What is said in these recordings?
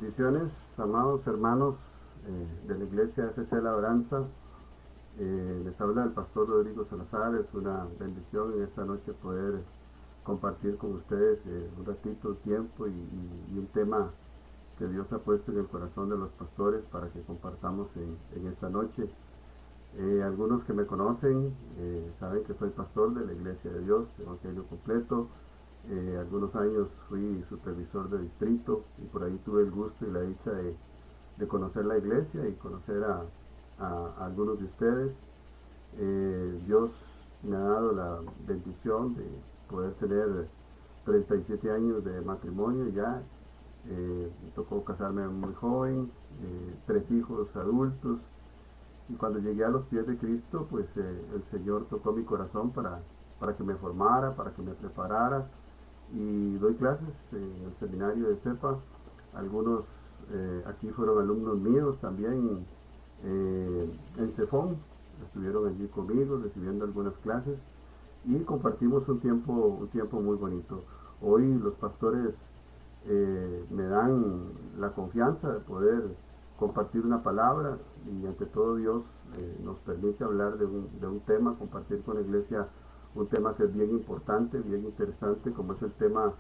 Bendiciones, amados hermanos de la iglesia FC La Oranza. Les habla el pastor Rodrigo Salazar. Es una bendición en esta noche poder compartir con ustedes un ratito, tiempo y un tema que Dios ha puesto en el corazón de los pastores para que compartamos en esta noche. Algunos que me conocen saben que soy pastor de la Iglesia de Dios, Evangelio Completo. Algunos años fui supervisor de distrito y por ahí tuve el gusto y la dicha de conocer la iglesia y conocer a algunos de ustedes. Dios me ha dado la bendición de poder tener 37 años de matrimonio ya. Me tocó casarme muy joven, 3 hijos adultos. Y cuando llegué a los pies de Cristo, pues el Señor tocó mi corazón para que me formara, para que me preparara. Y doy clases en el seminario de CEPA. Algunos aquí fueron alumnos míos también en CEFON. Estuvieron allí conmigo recibiendo algunas clases y compartimos un tiempo muy bonito. Hoy los pastores me dan la confianza de poder compartir una palabra y ante todo Dios nos permite hablar de un tema, compartir con la iglesia un tema que es bien importante, bien interesante, como es el tema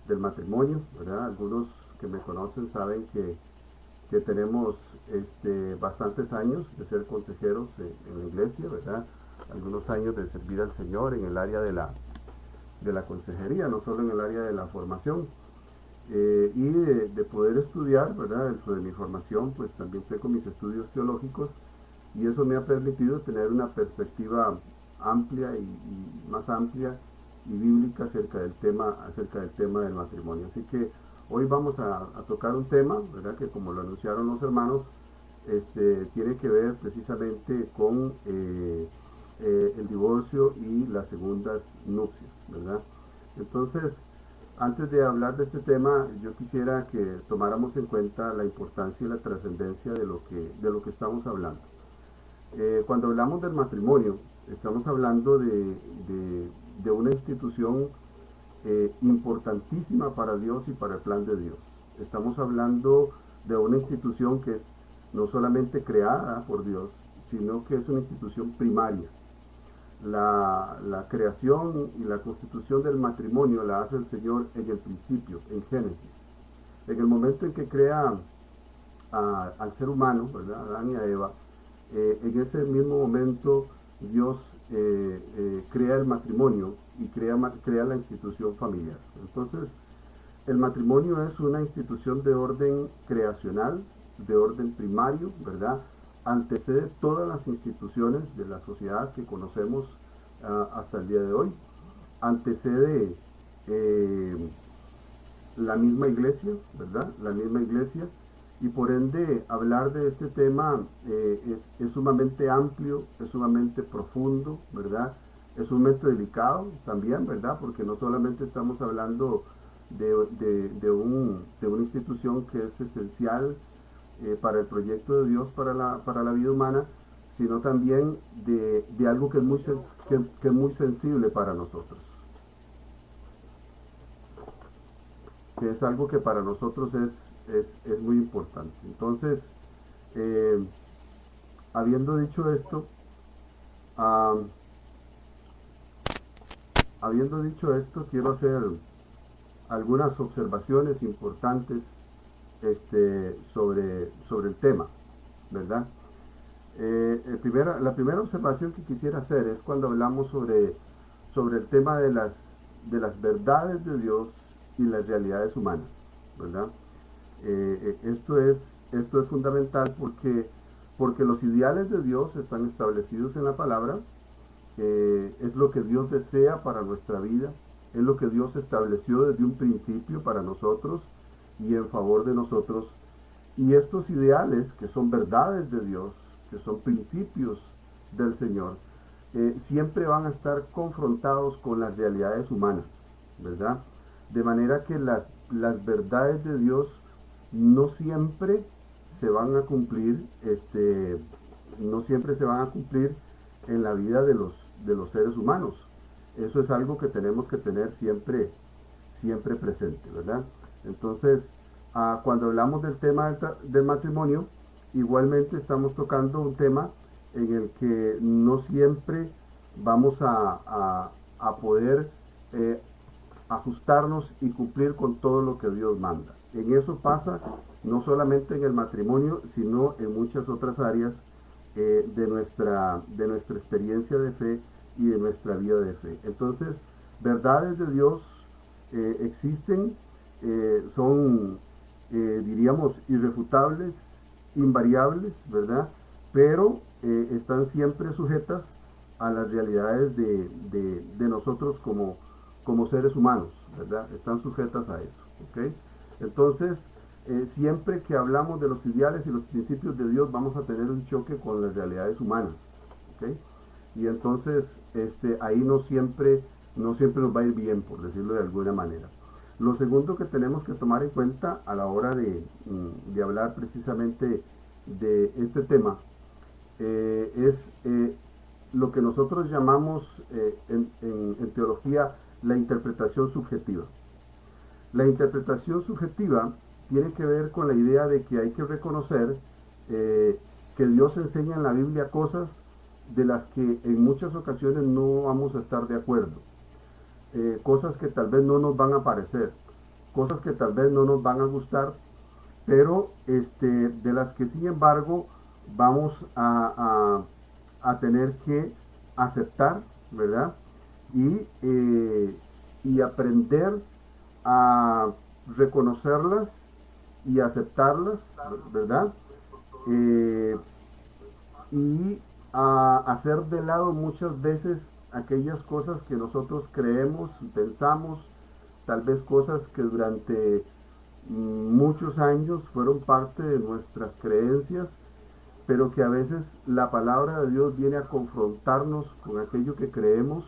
del matrimonio, ¿verdad? Algunos que me conocen saben que tenemos bastantes años de ser consejeros en la iglesia, ¿verdad? Algunos años de servir al Señor en el área de la consejería, no solo en el área de la formación. Y de poder estudiar, ¿verdad? Dentro de mi formación, pues también tengo mis estudios teológicos y eso me ha permitido tener una perspectiva amplia y más amplia y bíblica acerca del tema del matrimonio. Así que hoy vamos a tocar un tema, ¿verdad? Que como lo anunciaron los hermanos, tiene que ver precisamente con el divorcio y las segundas nupcias, ¿verdad? Entonces, antes de hablar de este tema, yo quisiera que tomáramos en cuenta la importancia y la trascendencia de lo que estamos hablando. Cuando hablamos del matrimonio, estamos hablando de una institución importantísima para Dios y para el plan de Dios. Estamos hablando de una institución que es no solamente creada por Dios, sino que es una institución primaria. La creación y la constitución del matrimonio la hace el Señor en el principio, en Génesis. En el momento en que crea al ser humano, ¿verdad? A Adán y a Eva, en ese mismo momento Dios crea el matrimonio y crea la institución familiar. Entonces, el matrimonio es una institución de orden creacional, de orden primario, ¿verdad? Antecede todas las instituciones de la sociedad que conocemos hasta el día de hoy. Antecede la misma iglesia, ¿verdad? La misma iglesia. Y por ende, hablar de este tema es sumamente amplio, es sumamente profundo, ¿verdad? Es sumamente delicado también, ¿verdad? Porque no solamente estamos hablando de una institución que es esencial para el proyecto de Dios para la vida humana, sino también de algo que es muy sensible para nosotros, que es algo que para nosotros es muy importante. Entonces, eh, habiendo dicho esto, ah, quiero hacer algunas observaciones importantes sobre el tema, ¿verdad? La primera observación que quisiera hacer es cuando hablamos sobre el tema de las verdades de Dios y las realidades humanas, ¿verdad? Esto es fundamental porque los ideales de Dios están establecidos en la palabra. Es lo que Dios desea para nuestra vida, es lo que Dios estableció desde un principio para nosotros y en favor de nosotros. Y estos ideales, que son verdades de Dios, que son principios del Señor, siempre van a estar confrontados con las realidades humanas, ¿verdad? De manera que las verdades de Dios no siempre se van a cumplir, no siempre se van a cumplir en la vida de los seres humanos. Eso es algo que tenemos que tener siempre presente, ¿verdad? Entonces, Cuando hablamos del tema del matrimonio, igualmente estamos tocando un tema en el que no siempre vamos a poder eh, ajustarnos y cumplir con todo lo que Dios manda. En eso pasa no solamente en el matrimonio, sino en muchas otras áreas de nuestra experiencia de fe y de nuestra vida de fe. Entonces, verdades de Dios existen, son, diríamos, irrefutables, invariables, ¿verdad? Pero están siempre sujetas a las realidades de nosotros como seres humanos, ¿verdad? Están sujetas a eso, ¿ok? Entonces, siempre que hablamos de los ideales y los principios de Dios, vamos a tener un choque con las realidades humanas, ¿ok? Y entonces, ahí no siempre nos va a ir bien, por decirlo de alguna manera. Lo segundo que tenemos que tomar en cuenta a la hora de hablar precisamente de este tema es lo que nosotros llamamos en teología la interpretación subjetiva. La interpretación subjetiva tiene que ver con la idea de que hay que reconocer que Dios enseña en la Biblia cosas de las que en muchas ocasiones no vamos a estar de acuerdo, cosas que tal vez no nos van a parecer, cosas que tal vez no nos van a gustar, pero de las que sin embargo vamos a tener que aceptar, ¿verdad? Y aprender a reconocerlas y aceptarlas, ¿verdad? Eh, y a hacer de lado muchas veces aquellas cosas que nosotros creemos, pensamos, tal vez cosas que durante muchos años fueron parte de nuestras creencias, pero que a veces la palabra de Dios viene a confrontarnos con aquello que creemos,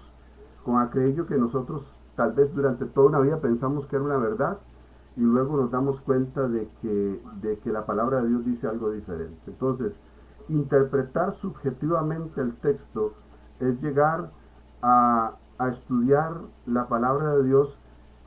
con aquello que nosotros tal vez durante toda una vida pensamos que era una verdad y luego nos damos cuenta de que la palabra de Dios dice algo diferente. Entonces, interpretar subjetivamente el texto es llegar a estudiar la palabra de Dios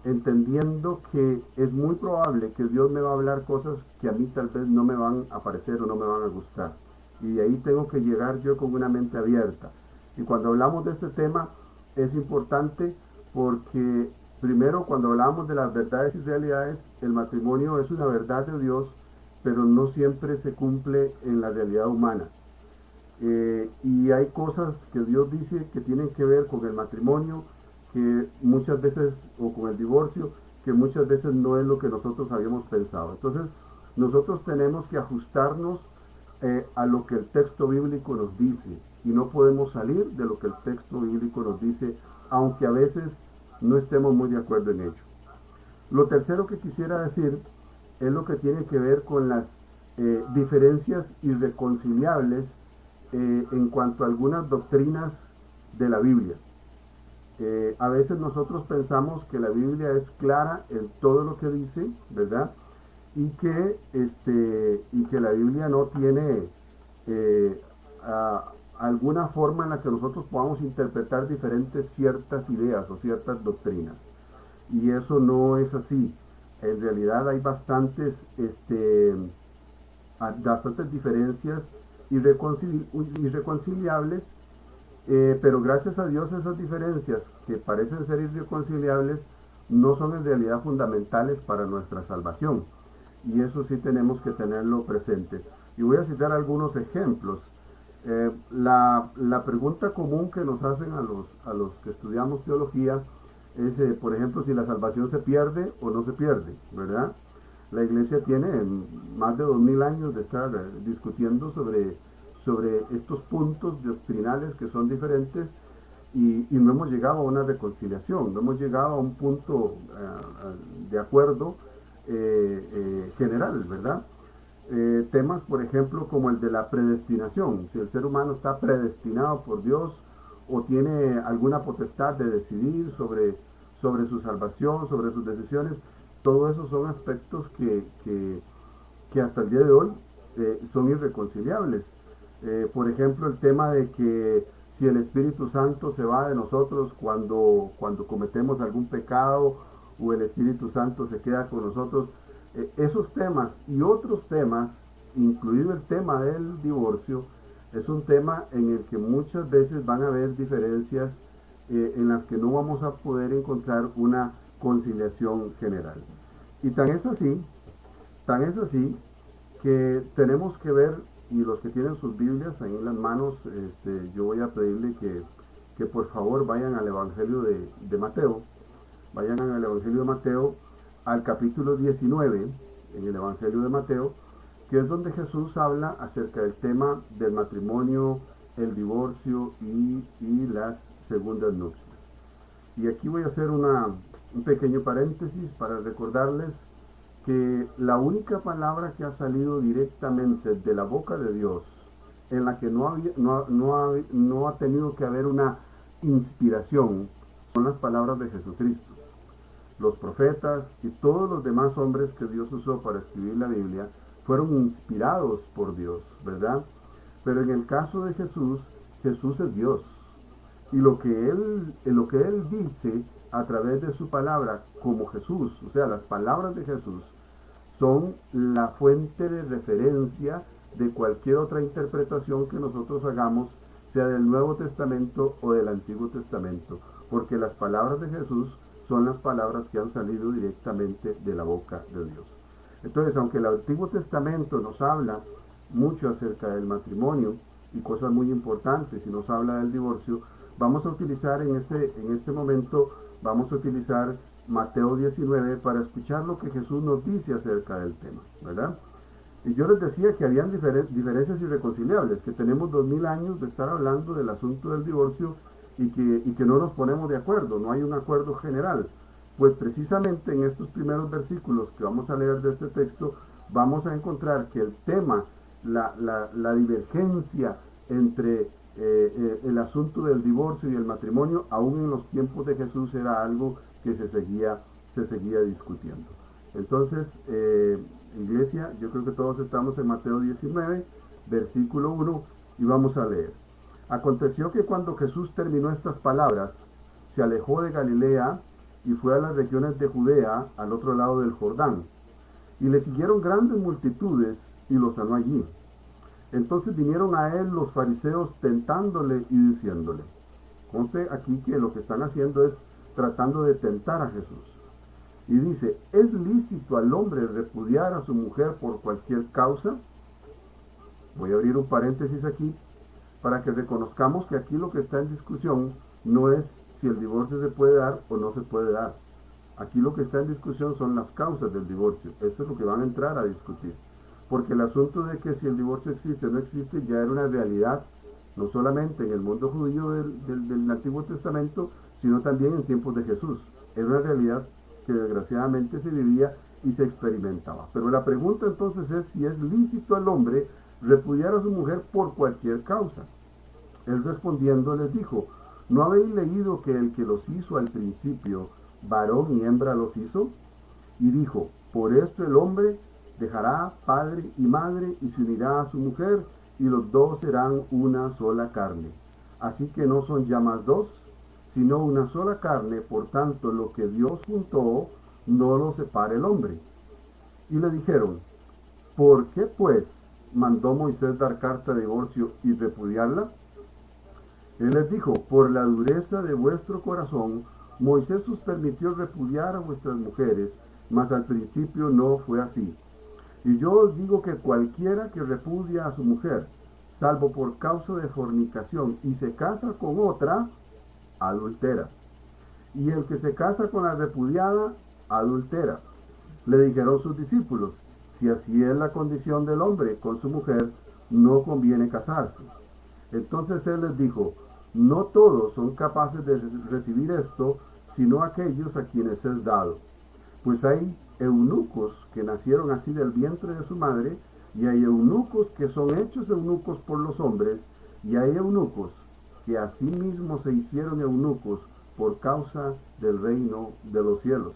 entendiendo que es muy probable que Dios me va a hablar cosas que a mí tal vez no me van a parecer o no me van a gustar. Y de ahí tengo que llegar yo con una mente abierta. Y cuando hablamos de este tema es importante porque primero cuando hablamos de las verdades y realidades, el matrimonio es una verdad de Dios, pero no siempre se cumple en la realidad humana. Y hay cosas que Dios dice que tienen que ver con el matrimonio, que muchas veces, o con el divorcio, que muchas veces no es lo que nosotros habíamos pensado. Entonces, nosotros tenemos que ajustarnos a lo que el texto bíblico nos dice, y no podemos salir de lo que el texto bíblico nos dice, aunque a veces no estemos muy de acuerdo en ello. Lo tercero que quisiera decir es lo que tiene que ver con las diferencias irreconciliables en cuanto a algunas doctrinas de la Biblia. A veces nosotros pensamos que la Biblia es clara en todo lo que dice, ¿verdad? Y que la Biblia no tiene alguna forma en la que nosotros podamos interpretar diferentes ciertas ideas o ciertas doctrinas. Y eso no es así. En realidad hay bastantes diferencias irreconciliables, pero gracias a Dios esas diferencias que parecen ser irreconciliables no son en realidad fundamentales para nuestra salvación. Y eso sí tenemos que tenerlo presente. Y voy a citar algunos ejemplos. La pregunta común que nos hacen a los que estudiamos teología es, por ejemplo, si la salvación se pierde o no se pierde, ¿verdad? La iglesia tiene más de 2000 años de estar discutiendo sobre estos puntos doctrinales que son diferentes y no hemos llegado a una reconciliación, no hemos llegado a un punto de acuerdo general, ¿verdad? Temas, por ejemplo, como el de la predestinación, si el ser humano está predestinado por Dios o tiene alguna potestad de decidir sobre su salvación, sobre sus decisiones, todo eso son aspectos que hasta el día de hoy son irreconciliables. Por ejemplo, el tema de que si el Espíritu Santo se va de nosotros cuando cometemos algún pecado o el Espíritu Santo se queda con nosotros. Esos temas y otros temas, incluido el tema del divorcio, es un tema en el que muchas veces van a haber diferencias en las que no vamos a poder encontrar una conciliación general. Y tan es así que tenemos que ver, y los que tienen sus Biblias ahí en las manos, yo voy a pedirle que por favor vayan al Evangelio de Mateo, vayan al Evangelio de Mateo, al capítulo 19, en el Evangelio de Mateo, que es donde Jesús habla acerca del tema del matrimonio, el divorcio y las segundas nupcias. Y aquí voy a hacer un pequeño paréntesis para recordarles que la única palabra que ha salido directamente de la boca de Dios, en la que no ha tenido que haber una inspiración, son las palabras de Jesucristo. Los profetas y todos los demás hombres que Dios usó para escribir la Biblia fueron inspirados por Dios, ¿verdad? Pero en el caso de Jesús, Jesús es Dios. Y lo que él dice a través de su palabra como Jesús, o sea, las palabras de Jesús, son la fuente de referencia de cualquier otra interpretación que nosotros hagamos, sea del Nuevo Testamento o del Antiguo Testamento, porque las palabras de Jesús son las palabras que han salido directamente de la boca de Dios. Entonces, aunque el Antiguo Testamento nos habla mucho acerca del matrimonio y cosas muy importantes, y nos habla del divorcio, vamos a utilizar en este momento, vamos a utilizar Mateo 19 para escuchar lo que Jesús nos dice acerca del tema, ¿verdad? Y yo les decía que habían diferencias irreconciliables, que tenemos 2000 años de estar hablando del asunto del divorcio y que no nos ponemos de acuerdo, no hay un acuerdo general. Pues precisamente en estos primeros versículos que vamos a leer de este texto, vamos a encontrar que el tema, la divergencia entre el asunto del divorcio y el matrimonio, aún en los tiempos de Jesús, era algo que se seguía discutiendo. Entonces, iglesia, yo creo que todos estamos en Mateo 19, versículo 1, y vamos a leer. Aconteció que cuando Jesús terminó estas palabras, se alejó de Galilea y fue a las regiones de Judea, al otro lado del Jordán. Y le siguieron grandes multitudes y lo sanó allí. Entonces vinieron a él los fariseos tentándole y diciéndole. Conste aquí que lo que están haciendo es tratando de tentar a Jesús. Y dice, ¿es lícito al hombre repudiar a su mujer por cualquier causa? Voy a abrir un paréntesis aquí para que reconozcamos que aquí lo que está en discusión no es si el divorcio se puede dar o no se puede dar. Aquí lo que está en discusión son las causas del divorcio. Eso es lo que van a entrar a discutir. Porque el asunto de que si el divorcio existe o no existe ya era una realidad, no solamente en el mundo judío del Antiguo Testamento, sino también en tiempos de Jesús. Era una realidad que desgraciadamente se vivía y se experimentaba. Pero la pregunta entonces es si es lícito al hombre repudiar a su mujer por cualquier causa. Él respondiendo les dijo, ¿no habéis leído que el que los hizo al principio, varón y hembra los hizo? Y dijo, por esto el hombre dejará padre y madre y se unirá a su mujer, y los dos serán una sola carne. Así que no son ya más dos, sino una sola carne, por tanto lo que Dios juntó, no lo separe el hombre. Y le dijeron, ¿por qué pues mandó Moisés dar carta de divorcio y repudiarla? Él les dijo, por la dureza de vuestro corazón, Moisés os permitió repudiar a vuestras mujeres, mas al principio no fue así. Y yo os digo que cualquiera que repudia a su mujer, salvo por causa de fornicación, y se casa con otra, adultera. Y el que se casa con la repudiada, adultera. Le dijeron sus discípulos, si así es la condición del hombre con su mujer, no conviene casarse. Entonces él les dijo, no todos son capaces de recibir esto, sino aquellos a quienes es dado. Pues hay eunucos que nacieron así del vientre de su madre, y hay eunucos que son hechos eunucos por los hombres, y hay eunucos que asimismo se hicieron eunucos por causa del reino de los cielos.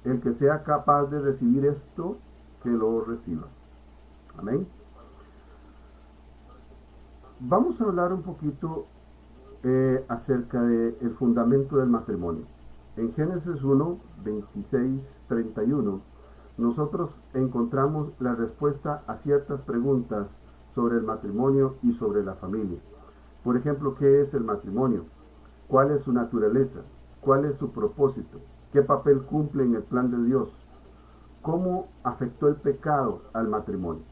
El que sea capaz de recibir esto, que lo reciba. Amén. Vamos a hablar un poquito acerca del fundamento del matrimonio. En Génesis 1, 26, 31, nosotros encontramos la respuesta a ciertas preguntas sobre el matrimonio y sobre la familia. Por ejemplo, ¿qué es el matrimonio? ¿Cuál es su naturaleza? ¿Cuál es su propósito? ¿Qué papel cumple en el plan de Dios? ¿Cómo afectó el pecado al matrimonio?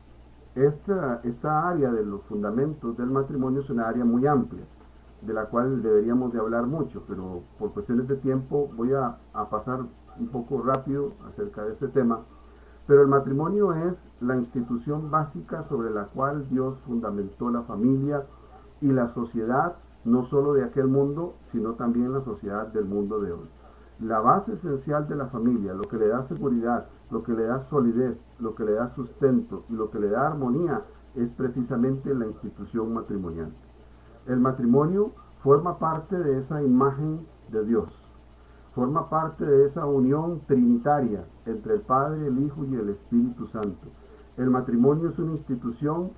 Esta área de los fundamentos del matrimonio es una área muy amplia, de la cual deberíamos de hablar mucho, pero por cuestiones de tiempo voy a pasar un poco rápido acerca de este tema. Pero el matrimonio es la institución básica sobre la cual Dios fundamentó la familia y la sociedad, no solo de aquel mundo, sino también la sociedad del mundo de hoy. La base esencial de la familia, lo que le da seguridad, lo que le da solidez, lo que le da sustento y lo que le da armonía, es precisamente la institución matrimonial. El matrimonio forma parte de esa imagen de Dios, forma parte de esa unión trinitaria entre el Padre, el Hijo y el Espíritu Santo. El matrimonio es una institución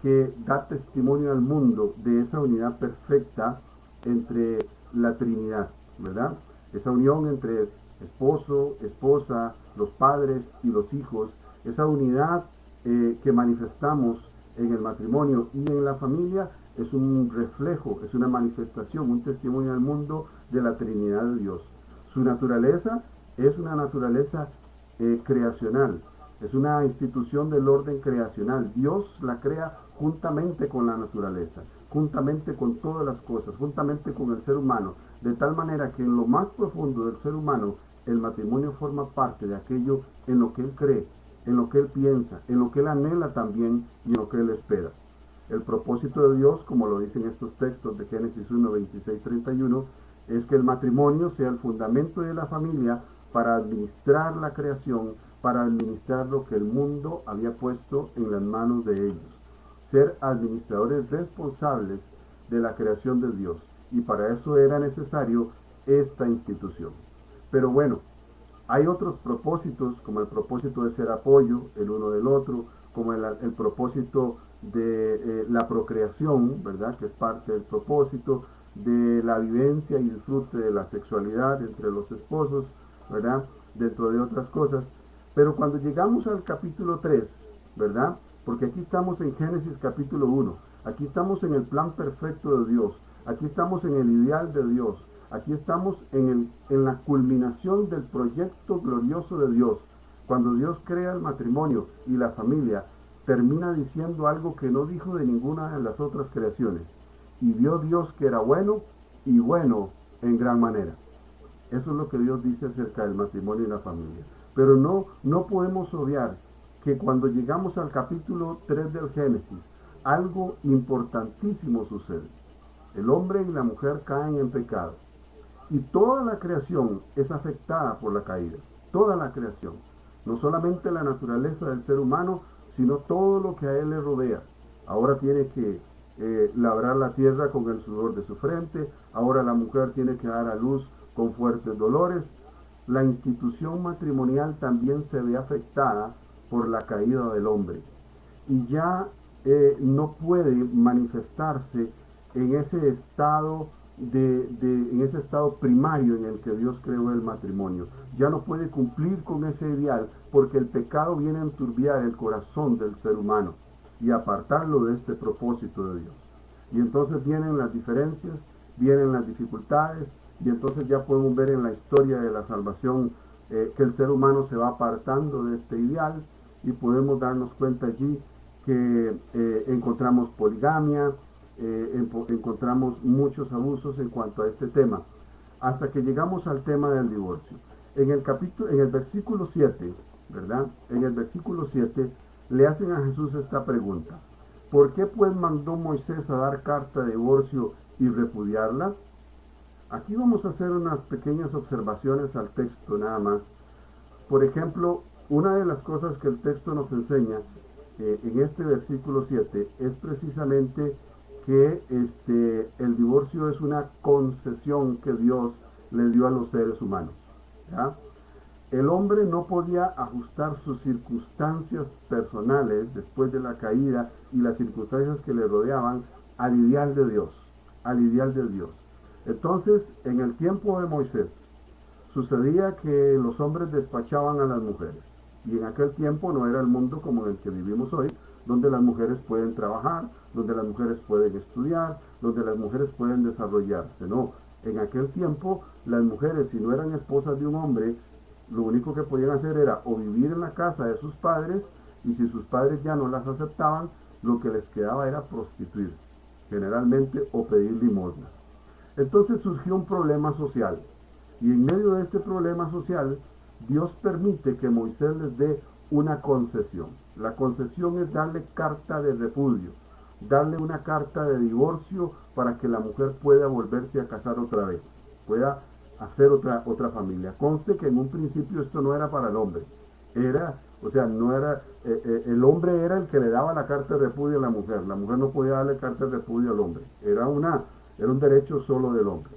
que da testimonio al mundo de esa unidad perfecta entre la Trinidad, ¿verdad? Esa unión entre esposo, esposa, los padres y los hijos, esa unidad que manifestamos en el matrimonio y en la familia es un reflejo, es una manifestación, un testimonio al mundo de la Trinidad de Dios. Su naturaleza es una naturaleza creacional, es una institución del orden creacional. Dios la crea juntamente con la naturaleza, juntamente con todas las cosas, juntamente con el ser humano, de tal manera que en lo más profundo del ser humano, el matrimonio forma parte de aquello en lo que él cree, en lo que él piensa, en lo que él anhela también y en lo que él espera. El propósito de Dios, como lo dicen estos textos de Génesis 1, 26, 31, es que el matrimonio sea el fundamento de la familia para administrar la creación, para administrar lo que el mundo había puesto en las manos de ellos. Ser administradores responsables de la creación de Dios. Y para eso era necesario esta institución. Pero bueno, hay otros propósitos, como el propósito de ser apoyo el uno del otro, como el propósito de la procreación, ¿verdad? Que es parte del propósito de la vivencia y disfrute de la sexualidad entre los esposos, ¿verdad? Dentro de otras cosas. Pero cuando llegamos al capítulo 3, ¿verdad? Porque aquí estamos en Génesis capítulo 1, aquí estamos en el plan perfecto de Dios, aquí estamos en el ideal de Dios, aquí estamos en la culminación del proyecto glorioso de Dios. Cuando Dios crea el matrimonio y la familia, termina diciendo algo que no dijo de ninguna de las otras creaciones. Y vio Dios que era bueno, y bueno en gran manera. Eso es lo que Dios dice acerca del matrimonio y la familia. Pero no podemos obviar que cuando llegamos al capítulo 3 del Génesis, algo importantísimo sucede. El hombre y la mujer caen en pecado. Y toda la creación es afectada por la caída. Toda la creación. No solamente la naturaleza del ser humano, sino todo lo que a él le rodea. Ahora tiene que labrar la tierra con el sudor de su frente. Ahora la mujer tiene que dar a luz con fuertes dolores. La institución matrimonial también se ve afectada por la caída del hombre. Y ya no puede manifestarse en ese estado en ese estado primario en el que Dios creó el matrimonio. Ya no puede cumplir con ese ideal porque el pecado viene a enturbiar el corazón del ser humano y apartarlo de este propósito de Dios. Y entonces vienen las diferencias, vienen las dificultades, y entonces ya podemos ver en la historia de la salvación que el ser humano se va apartando de este ideal, y podemos darnos cuenta allí que encontramos poligamia, encontramos muchos abusos en cuanto a este tema, hasta que llegamos al tema del divorcio. En el versículo 7, ¿verdad? En el versículo 7 le hacen a Jesús esta pregunta: ¿por qué pues mandó Moisés a dar carta de divorcio y repudiarla? Aquí vamos a hacer unas pequeñas observaciones al texto nada más. Por ejemplo, una de las cosas que el texto nos enseña en este versículo 7 es precisamente que el divorcio es una concesión que Dios le dio a los seres humanos, ¿ya? El hombre no podía ajustar sus circunstancias personales después de la caída y las circunstancias que le rodeaban al ideal de Dios, al ideal de Dios. Entonces, en el tiempo de Moisés, Sucedía que los hombres despachaban a las mujeres. Y en aquel tiempo no era el mundo como en el que vivimos hoy, donde las mujeres pueden trabajar, donde las mujeres pueden estudiar, donde las mujeres pueden desarrollarse. No, en aquel tiempo las mujeres, si no eran esposas de un hombre, lo único que podían hacer era o vivir en la casa de sus padres, y si sus padres ya no las aceptaban, lo que les quedaba era prostituirse, generalmente, o pedir limosna. Entonces surgió un problema social. Y en medio de este problema social, Dios permite que Moisés les dé una concesión. La concesión es darle carta de repudio, darle una carta de divorcio para que la mujer pueda volverse a casar otra vez, pueda hacer otra familia. Conste que en un principio esto no era para el hombre. No era, el hombre era el que le daba la carta de repudio a la mujer. La mujer no podía darle carta de repudio al hombre. Era un derecho solo del hombre.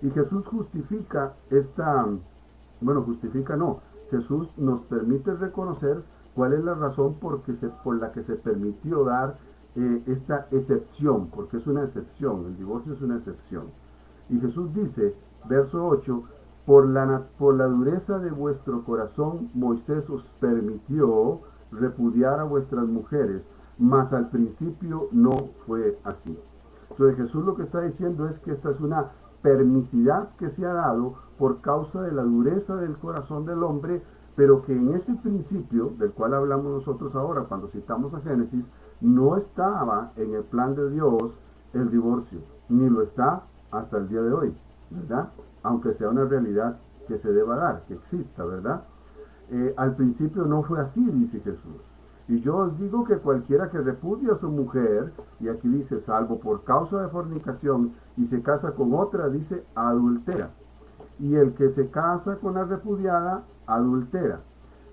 Y Jesús justifica justifica no, Jesús nos permite reconocer cuál es la razón por la que se permitió dar esta excepción, porque es una excepción, el divorcio es una excepción. Y Jesús dice, verso 8, por la dureza de vuestro corazón Moisés os permitió repudiar a vuestras mujeres, mas al principio no fue así. Entonces Jesús lo que está diciendo es que esta es una permisidad que se ha dado por causa de la dureza del corazón del hombre, pero que en ese principio, del cual hablamos nosotros ahora cuando citamos a Génesis, no estaba en el plan de Dios el divorcio, ni lo está hasta el día de hoy, ¿verdad? Aunque sea una realidad que se deba dar, que exista, ¿verdad? Al principio no fue así, dice Jesús. Y yo os digo que cualquiera que repudia a su mujer, y aquí dice, salvo por causa de fornicación, y se casa con otra, dice, adultera. Y el que se casa con la repudiada, adultera.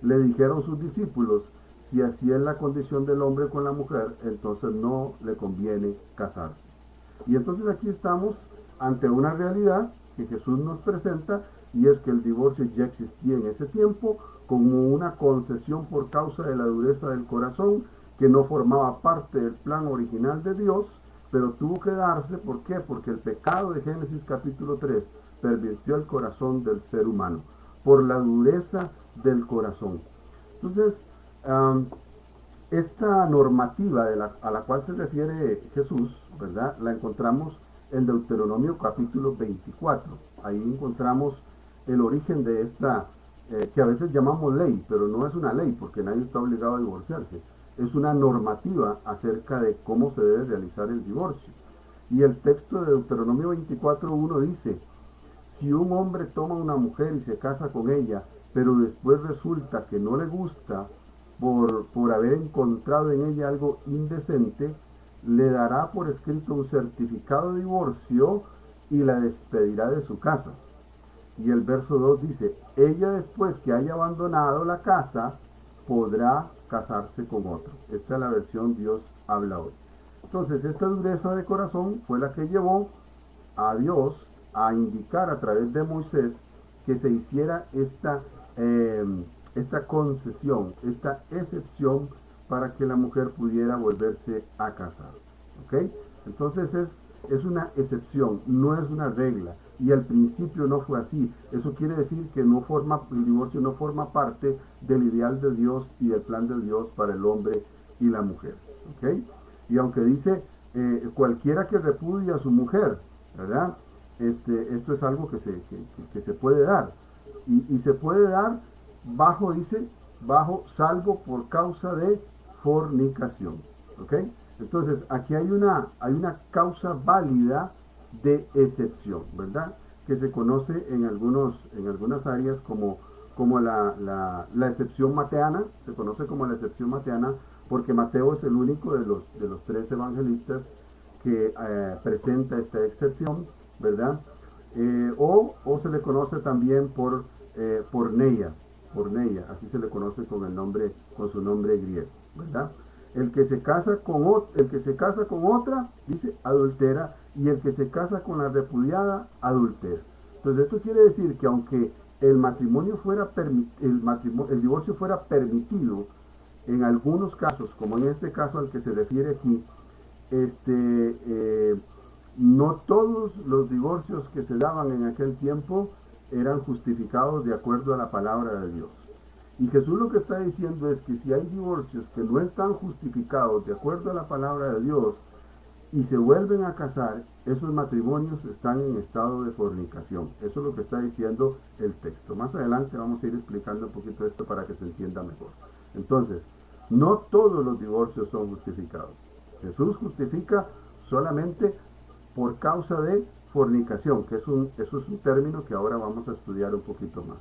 Le dijeron sus discípulos, si así es la condición del hombre con la mujer, entonces no le conviene casarse. Y entonces aquí estamos ante una realidad que Jesús nos presenta, y es que el divorcio ya existía en ese tiempo como una concesión por causa de la dureza del corazón, que no formaba parte del plan original de Dios, pero tuvo que darse. ¿Por qué? Porque el pecado de Génesis capítulo 3 pervirtió el corazón del ser humano, por la dureza del corazón. Entonces, esta normativa a la cual se refiere Jesús, ¿verdad? La encontramos en Deuteronomio capítulo 24. Ahí encontramos el origen de esta, que a veces llamamos ley, pero no es una ley porque nadie está obligado a divorciarse. Es una normativa acerca de cómo se debe realizar el divorcio. Y el texto de Deuteronomio 24:1 dice, si un hombre toma una mujer y se casa con ella, pero después resulta que no le gusta por haber encontrado en ella algo indecente, le dará por escrito un certificado de divorcio y la despedirá de su casa. Y el verso 2 dice, ella después que haya abandonado la casa, podrá casarse con otro. Esta es la versión Dios habla hoy. Entonces, esta dureza de corazón fue la que llevó a Dios a indicar a través de Moisés que se hiciera esta concesión, esta excepción para que la mujer pudiera volverse a casar. ¿Ok? Entonces es una excepción, no es una regla. Y al principio no fue así. Eso quiere decir que el divorcio no forma parte del ideal de Dios y del plan de Dios para el hombre y la mujer. ¿Ok? Y aunque dice cualquiera que repudie a su mujer, ¿verdad? Esto es algo que se puede dar. Y se puede dar bajo salvo por causa de fornicación. ¿Ok? Entonces, aquí hay una causa válida de excepción, ¿verdad? Que se conoce en algunas áreas como la excepción mateana. Se conoce como la excepción mateana porque Mateo es el único de los tres evangelistas que presenta esta excepción, ¿verdad? O se le conoce también por porneia, así se le conoce con su nombre griego, ¿verdad? El que se casa con otra, dice, adultera, y el que se casa con la repudiada, adultera. Entonces esto quiere decir que aunque el divorcio fuera permitido en algunos casos, como en este caso al que se refiere aquí, no todos los divorcios que se daban en aquel tiempo eran justificados de acuerdo a la palabra de Dios. Y Jesús lo que está diciendo es que si hay divorcios que no están justificados de acuerdo a la palabra de Dios y se vuelven a casar, esos matrimonios están en estado de fornicación. Eso es lo que está diciendo el texto. Más adelante vamos a ir explicando un poquito esto para que se entienda mejor. Entonces, no todos los divorcios son justificados. Jesús justifica solamente por causa de fornicación, que eso es un término que ahora vamos a estudiar un poquito más.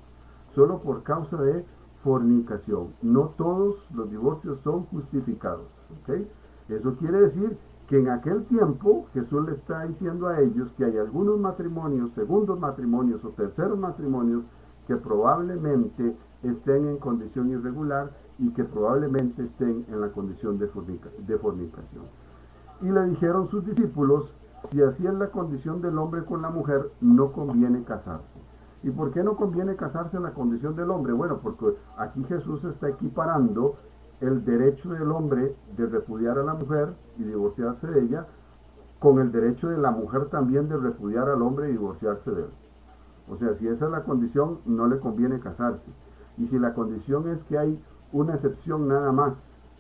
Solo por causa de fornicación. No todos los divorcios son justificados. ¿Okay? Eso quiere decir que en aquel tiempo Jesús le está diciendo a ellos que hay algunos matrimonios, segundos matrimonios o terceros matrimonios que probablemente estén en condición irregular y que probablemente estén en la condición de fornicación. Y le dijeron sus discípulos, si así es la condición del hombre con la mujer, no conviene casarse. ¿Y por qué no conviene casarse en la condición del hombre? Bueno, porque aquí Jesús está equiparando el derecho del hombre de repudiar a la mujer y divorciarse de ella con el derecho de la mujer también de repudiar al hombre y divorciarse de él. O sea, si esa es la condición, no le conviene casarse. Y si la condición es que hay una excepción nada más,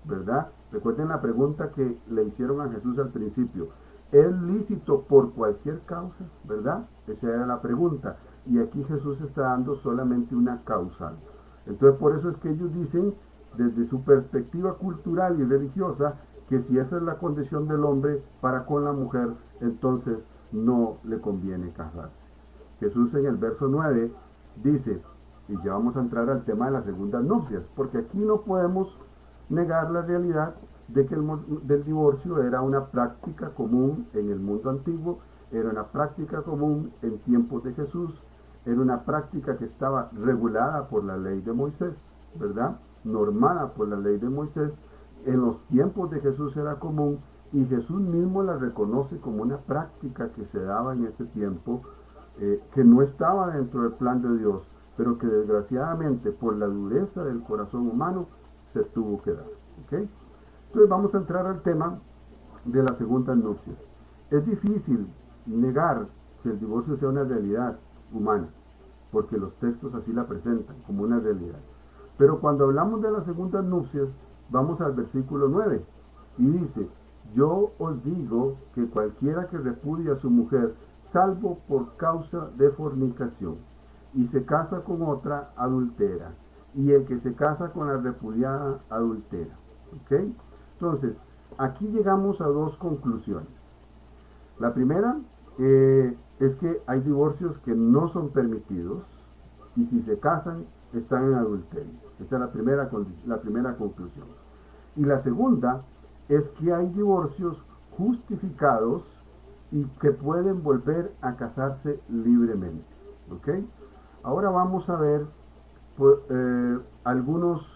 ¿verdad? Recuerden la pregunta que le hicieron a Jesús al principio. ¿Es lícito por cualquier causa? ¿Verdad? Esa era la pregunta. Y aquí Jesús está dando solamente una causal. Entonces por eso es que ellos dicen, desde su perspectiva cultural y religiosa, que si esa es la condición del hombre para con la mujer, entonces no le conviene casarse. Jesús en el verso 9 dice, y ya vamos a entrar al tema de las segundas nupcias, porque aquí no podemos negar la realidad de que del divorcio era una práctica común en el mundo antiguo, era una práctica común en tiempos de Jesús, era una práctica que estaba regulada por la ley de Moisés, ¿verdad? Normada por la ley de Moisés. En los tiempos de Jesús era común y Jesús mismo la reconoce como una práctica que se daba en ese tiempo, que no estaba dentro del plan de Dios, pero que desgraciadamente por la dureza del corazón humano se tuvo que dar. ¿Okay? Entonces vamos a entrar al tema de las segundas nupcias. Es difícil negar que el divorcio sea una realidad humana, porque los textos así la presentan como una realidad. Pero cuando hablamos de las segundas nupcias, vamos al versículo 9 y dice, yo os digo que cualquiera que repudia a su mujer, salvo por causa de fornicación, y se casa con otra, adultera, y el que se casa con la repudiada, adultera. ¿Ok? Entonces, aquí llegamos a dos conclusiones. La primera es que hay divorcios que no son permitidos, y si se casan, están en adulterio. Esa es la primera conclusión. Y la segunda es que hay divorcios justificados y que pueden volver a casarse libremente. ¿Ok? Ahora vamos a ver algunos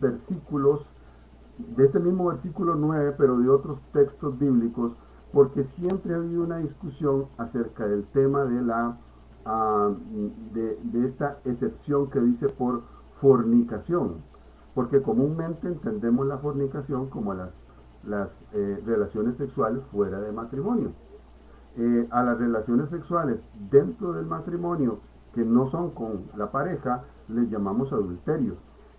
versículos de este mismo versículo 9, pero de otros textos bíblicos, porque siempre ha habido una discusión acerca del tema de de esta excepción que dice por fornicación, porque comúnmente entendemos la fornicación como las relaciones sexuales fuera de matrimonio. A las relaciones sexuales dentro del matrimonio que no son con la pareja les llamamos adulterio,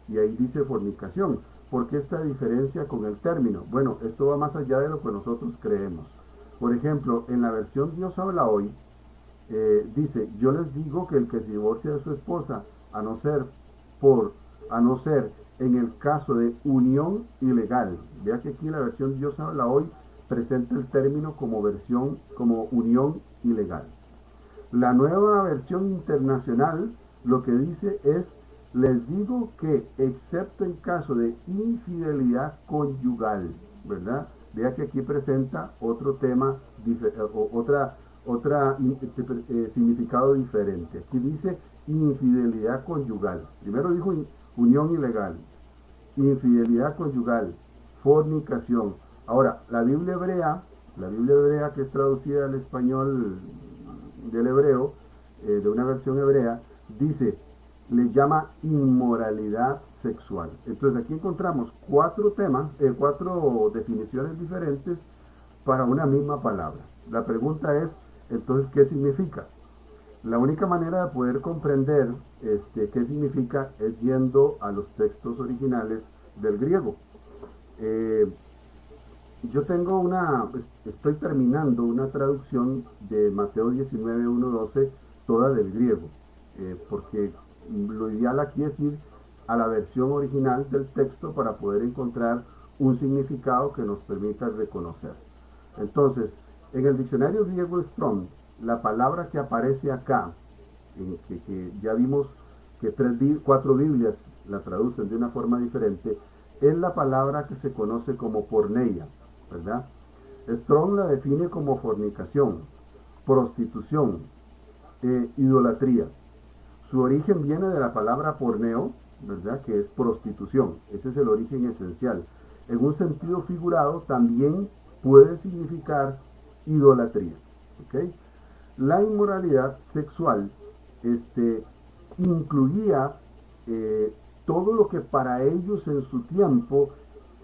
y ahí dice fornicación. ¿Por qué esta diferencia con el término? Bueno, esto va más allá de lo que nosotros creemos. Por ejemplo, en la versión Dios habla hoy, dice, yo les digo que el que se divorcia de su esposa, a no ser en el caso de unión ilegal. Vea que aquí la versión Dios habla hoy presenta el término como unión ilegal. La nueva versión internacional lo que dice es, les digo que excepto en caso de infidelidad conyugal, ¿verdad? Vea que aquí presenta otro tema, significado diferente. Aquí dice infidelidad conyugal. Primero dijo unión ilegal, infidelidad conyugal, fornicación. Ahora, la Biblia hebrea que es traducida al español del hebreo, de una versión hebrea, le llama inmoralidad sexual. Entonces aquí encontramos cuatro definiciones diferentes para una misma palabra. La pregunta es, entonces, ¿qué significa? La única manera de poder comprender qué significa es yendo a los textos originales del griego. Eh, yo tengo estoy terminando una traducción de Mateo 19, 1, 12, toda del griego, porque lo ideal aquí es ir a la versión original del texto para poder encontrar un significado que nos permita reconocer. Entonces, en el diccionario griego Strong, la palabra que aparece acá, que ya vimos que cuatro Biblias la traducen de una forma diferente, es la palabra que se conoce como porneia, ¿verdad? Strong la define como fornicación, prostitución, idolatría. Su origen viene de la palabra porneo, ¿verdad? Que es prostitución. Ese es el origen esencial. En un sentido figurado también puede significar idolatría. ¿Ok? La inmoralidad sexual incluía eh, todo lo que para ellos en su tiempo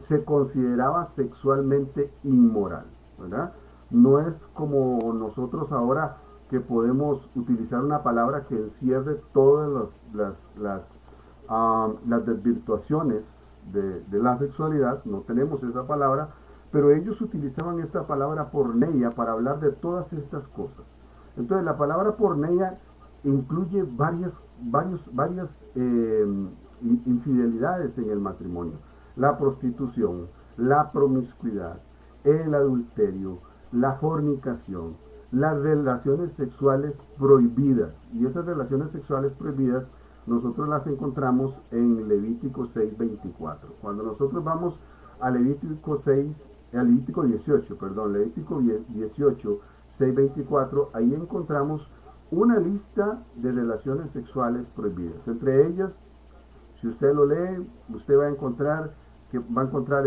se consideraba sexualmente inmoral, ¿verdad? No es como nosotros ahora que podemos utilizar una palabra que encierre todas las desvirtuaciones de la sexualidad. No tenemos esa palabra, pero ellos utilizaban esta palabra porneia para hablar de todas estas cosas. Entonces la palabra porneia incluye varias infidelidades en el matrimonio. La prostitución, la promiscuidad, el adulterio, la fornicación, las relaciones sexuales prohibidas. Y esas relaciones sexuales prohibidas nosotros las encontramos en Levítico 6:24. Cuando nosotros vamos a Levítico 18, perdón, Levítico 18, 6:24, ahí encontramos una lista de relaciones sexuales prohibidas. Entre ellas, si usted lo lee, usted va a encontrar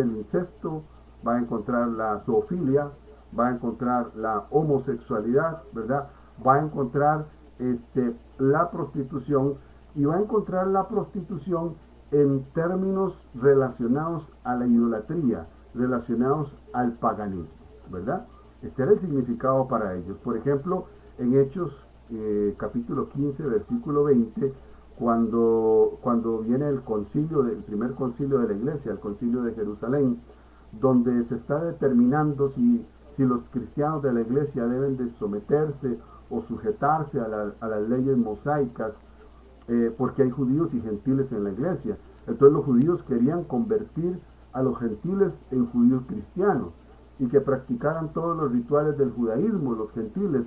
el incesto, va a encontrar la zoofilia, va a encontrar la homosexualidad, ¿verdad? Va a encontrar la prostitución, y va a encontrar la prostitución en términos relacionados a la idolatría, relacionados al paganismo, ¿verdad? Este era el significado para ellos. Por ejemplo, en Hechos capítulo 15, versículo 20, cuando viene el primer concilio de la iglesia, el concilio de Jerusalén, donde se está determinando si los cristianos de la iglesia deben de someterse o sujetarse a las leyes mosaicas, porque hay judíos y gentiles en la iglesia. Entonces los judíos querían convertir a los gentiles en judíos cristianos y que practicaran todos los rituales del judaísmo, los gentiles,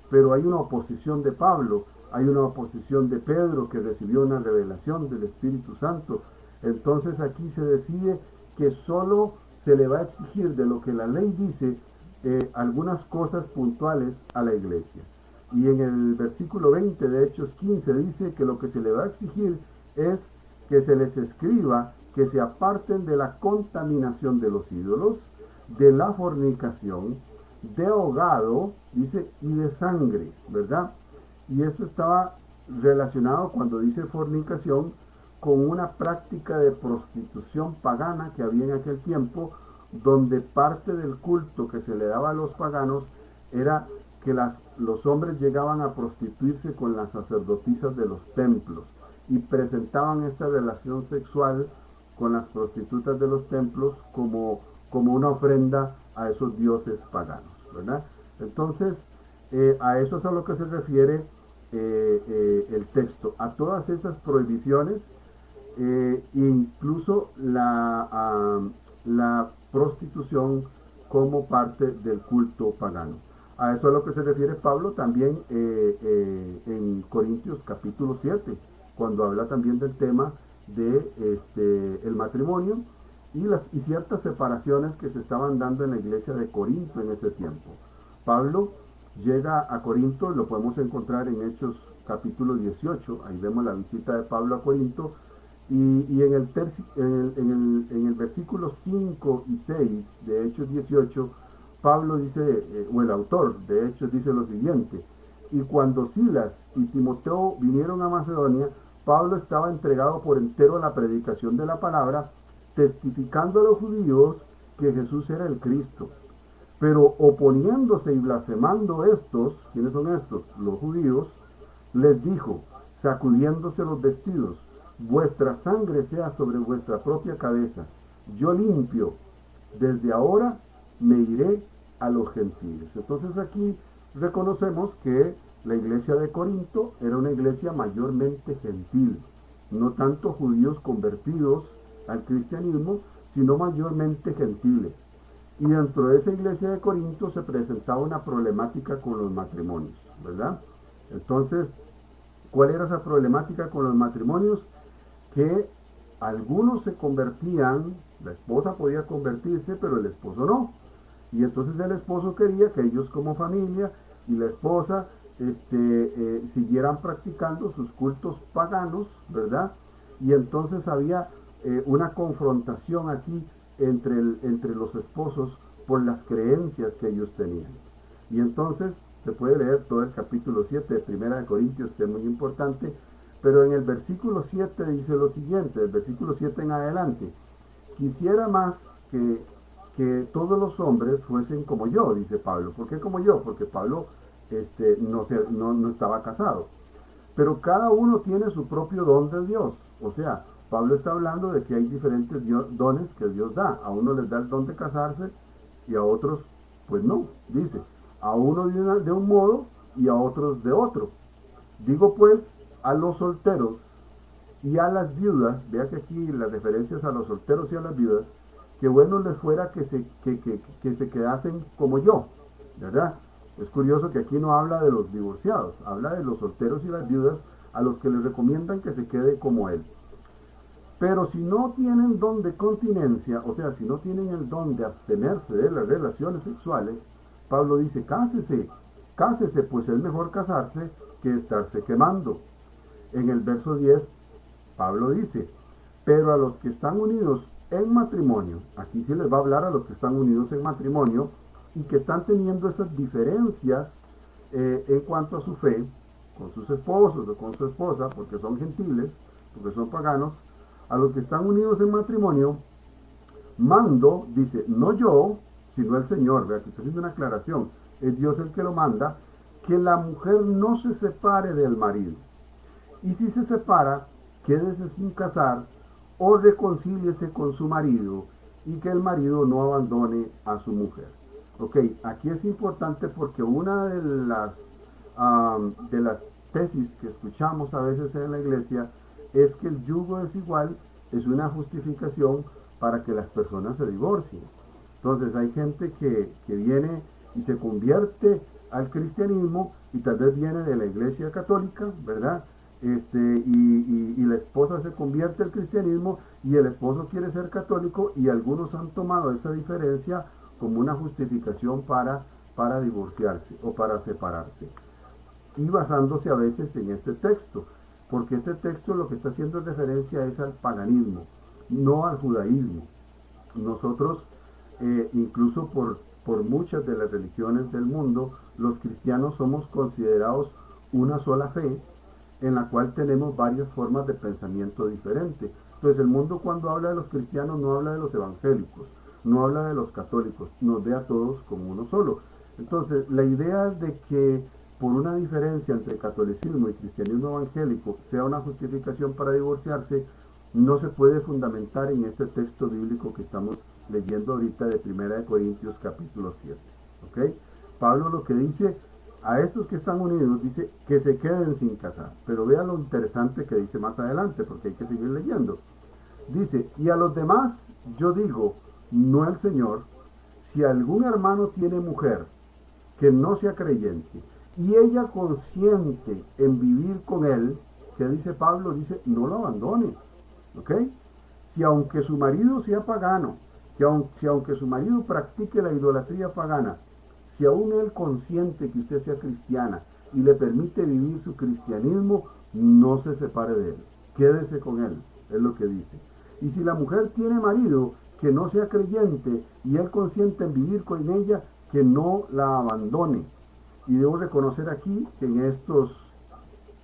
pero hay una oposición de Pablo, hay una oposición de Pedro, que recibió una revelación del Espíritu Santo. Entonces aquí se decide que solo se le va a exigir de lo que la ley dice algunas cosas puntuales a la iglesia. Y en el versículo 20 de Hechos 15 dice que lo que se le va a exigir es que se les escriba que se aparten de la contaminación de los ídolos, de la fornicación, de ahogado, dice, y de sangre, ¿verdad? Y esto estaba relacionado, cuando dice fornicación, con una práctica de prostitución pagana que había en aquel tiempo, donde parte del culto que se le daba a los paganos era que los hombres llegaban a prostituirse con las sacerdotisas de los templos y presentaban esta relación sexual con las prostitutas de los templos como una ofrenda a esos dioses paganos, ¿verdad? Entonces, a eso es a lo que se refiere el texto, a todas esas prohibiciones, incluso la prostitución como parte del culto pagano. A eso es a lo que se refiere Pablo también en Corintios capítulo 7, cuando habla también del tema de el matrimonio y ciertas separaciones que se estaban dando en la iglesia de Corinto en ese tiempo. Pablo llega a Corinto, lo podemos encontrar en Hechos capítulo 18, ahí vemos la visita de Pablo a Corinto, y en el versículo 5 y 6 de Hechos 18, Pablo dice, o el autor de Hechos dice lo siguiente: y cuando Silas y Timoteo vinieron a Macedonia, Pablo estaba entregado por entero a la predicación de la palabra, testificando a los judíos que Jesús era el Cristo. Pero oponiéndose y blasfemando estos, ¿quiénes son estos? Los judíos, Les dijo, sacudiéndose los vestidos, vuestra sangre sea sobre vuestra propia cabeza. Yo limpio, desde ahora me iré a los gentiles. Entonces aquí reconocemos que la iglesia de Corinto era una iglesia mayormente gentil, no tanto judíos convertidos al cristianismo, sino mayormente gentiles. Y dentro de esa iglesia de Corinto se presentaba una problemática con los matrimonios, ¿verdad? Entonces, ¿cuál era esa problemática con los matrimonios? Que algunos se convertían, la esposa podía convertirse, pero el esposo no. Y entonces el esposo quería que ellos como familia y la esposa siguieran practicando sus cultos paganos, ¿verdad? Y entonces había una confrontación aquí entre los esposos por las creencias que ellos tenían. Y entonces se puede leer todo el capítulo 7 de Primera de Corintios, que es muy importante, pero en el versículo 7 dice lo siguiente, el versículo 7 en adelante: quisiera más que todos los hombres fuesen como yo, dice Pablo. ¿Por qué como yo? Porque Pablo no estaba casado. Pero cada uno tiene su propio don de Dios. O sea, Pablo está hablando de que hay diferentes dones que Dios da. A uno les da el don de casarse y a otros, pues no. Dice, a uno de un modo y a otros de otro. Digo pues a los solteros y a las viudas, vea que aquí las referencias a los solteros y a las viudas, que bueno les fuera que se quedasen como yo, ¿verdad? Es curioso que aquí no habla de los divorciados, habla de los solteros y las viudas a los que les recomiendan que se quede como él. Pero si no tienen don de continencia, o sea, si no tienen el don de abstenerse de las relaciones sexuales, Pablo dice, cásese, pues es mejor casarse que estarse quemando. En el verso 10, Pablo dice, pero a los que están unidos en matrimonio, aquí sí les va a hablar a los que están unidos en matrimonio y que están teniendo esas diferencias en cuanto a su fe, con sus esposos o con su esposa, porque son gentiles, porque son paganos, a los que están unidos en matrimonio, mando, dice, no yo, sino el Señor, vea, aquí está haciendo una aclaración, es Dios el que lo manda, que la mujer no se separe del marido. Y si se separa, quédese sin casar o reconcíliese con su marido y que el marido no abandone a su mujer. Ok, aquí es importante porque una de las tesis que escuchamos a veces en la iglesia es que el yugo desigual es una justificación para que las personas se divorcien. Entonces hay gente que viene y se convierte al cristianismo y tal vez viene de la iglesia católica, ¿verdad? Y la esposa se convierte al cristianismo y el esposo quiere ser católico y algunos han tomado esa diferencia como una justificación para divorciarse o para separarse. Y basándose a veces en este texto, porque este texto lo que está haciendo referencia es al paganismo, no al judaísmo. Nosotros, incluso por muchas de las religiones del mundo, los cristianos somos considerados una sola fe, en la cual tenemos varias formas de pensamiento diferentes. Entonces el mundo cuando habla de los cristianos no habla de los evangélicos, no habla de los católicos, nos ve a todos como uno solo. Entonces la idea de que por una diferencia entre catolicismo y cristianismo evangélico sea una justificación para divorciarse, no se puede fundamentar en este texto bíblico que estamos leyendo ahorita de 1 Corintios capítulo 7. ¿Okay? Pablo lo que dice a estos que están unidos, dice que se queden sin casar. Pero vea lo interesante que dice más adelante, porque hay que seguir leyendo. Dice, y a los demás yo digo, no el Señor, si algún hermano tiene mujer que no sea creyente, y ella consiente en vivir con él, que dice Pablo, dice, no lo abandone. ¿Ok? Si aunque su marido sea pagano, si aunque su marido practique la idolatría pagana, si aún él consiente que usted sea cristiana y le permite vivir su cristianismo, no se separe de él. Quédese con él, es lo que dice. Y si la mujer tiene marido que no sea creyente y él consiente en vivir con ella, que no la abandone. Y debo reconocer aquí que en estos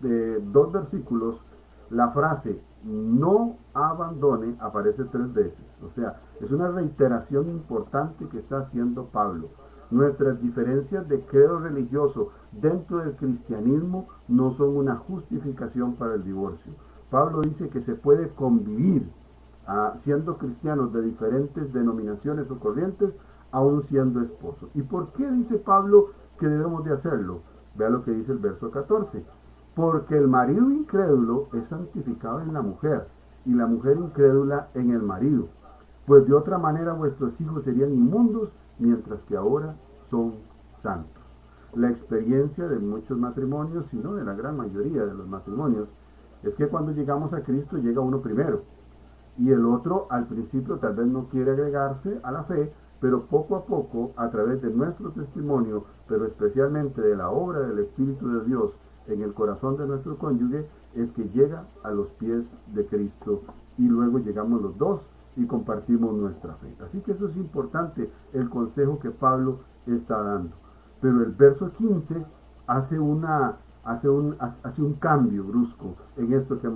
dos versículos la frase no abandone aparece 3 veces. O sea, es una reiteración importante que está haciendo Pablo. Nuestras diferencias de credo religioso dentro del cristianismo no son una justificación para el divorcio. Pablo dice que se puede convivir siendo cristianos de diferentes denominaciones o corrientes, aún siendo esposos. ¿Y por qué dice Pablo que debemos de hacerlo? Vea lo que dice el verso 14. Porque el marido incrédulo es santificado en la mujer, y la mujer incrédula en el marido. Pues de otra manera vuestros hijos serían inmundos, mientras que ahora son santos. La experiencia de muchos matrimonios, si no de la gran mayoría de los matrimonios, es que cuando llegamos a Cristo llega uno primero. Y el otro al principio tal vez no quiere agregarse a la fe, pero poco a poco, a través de nuestro testimonio, pero especialmente de la obra del Espíritu de Dios en el corazón de nuestro cónyuge, es que llega a los pies de Cristo y luego llegamos los dos y compartimos nuestra fe. Así que eso es importante, el consejo que Pablo está dando. Pero el verso 15 hace un cambio brusco en esto que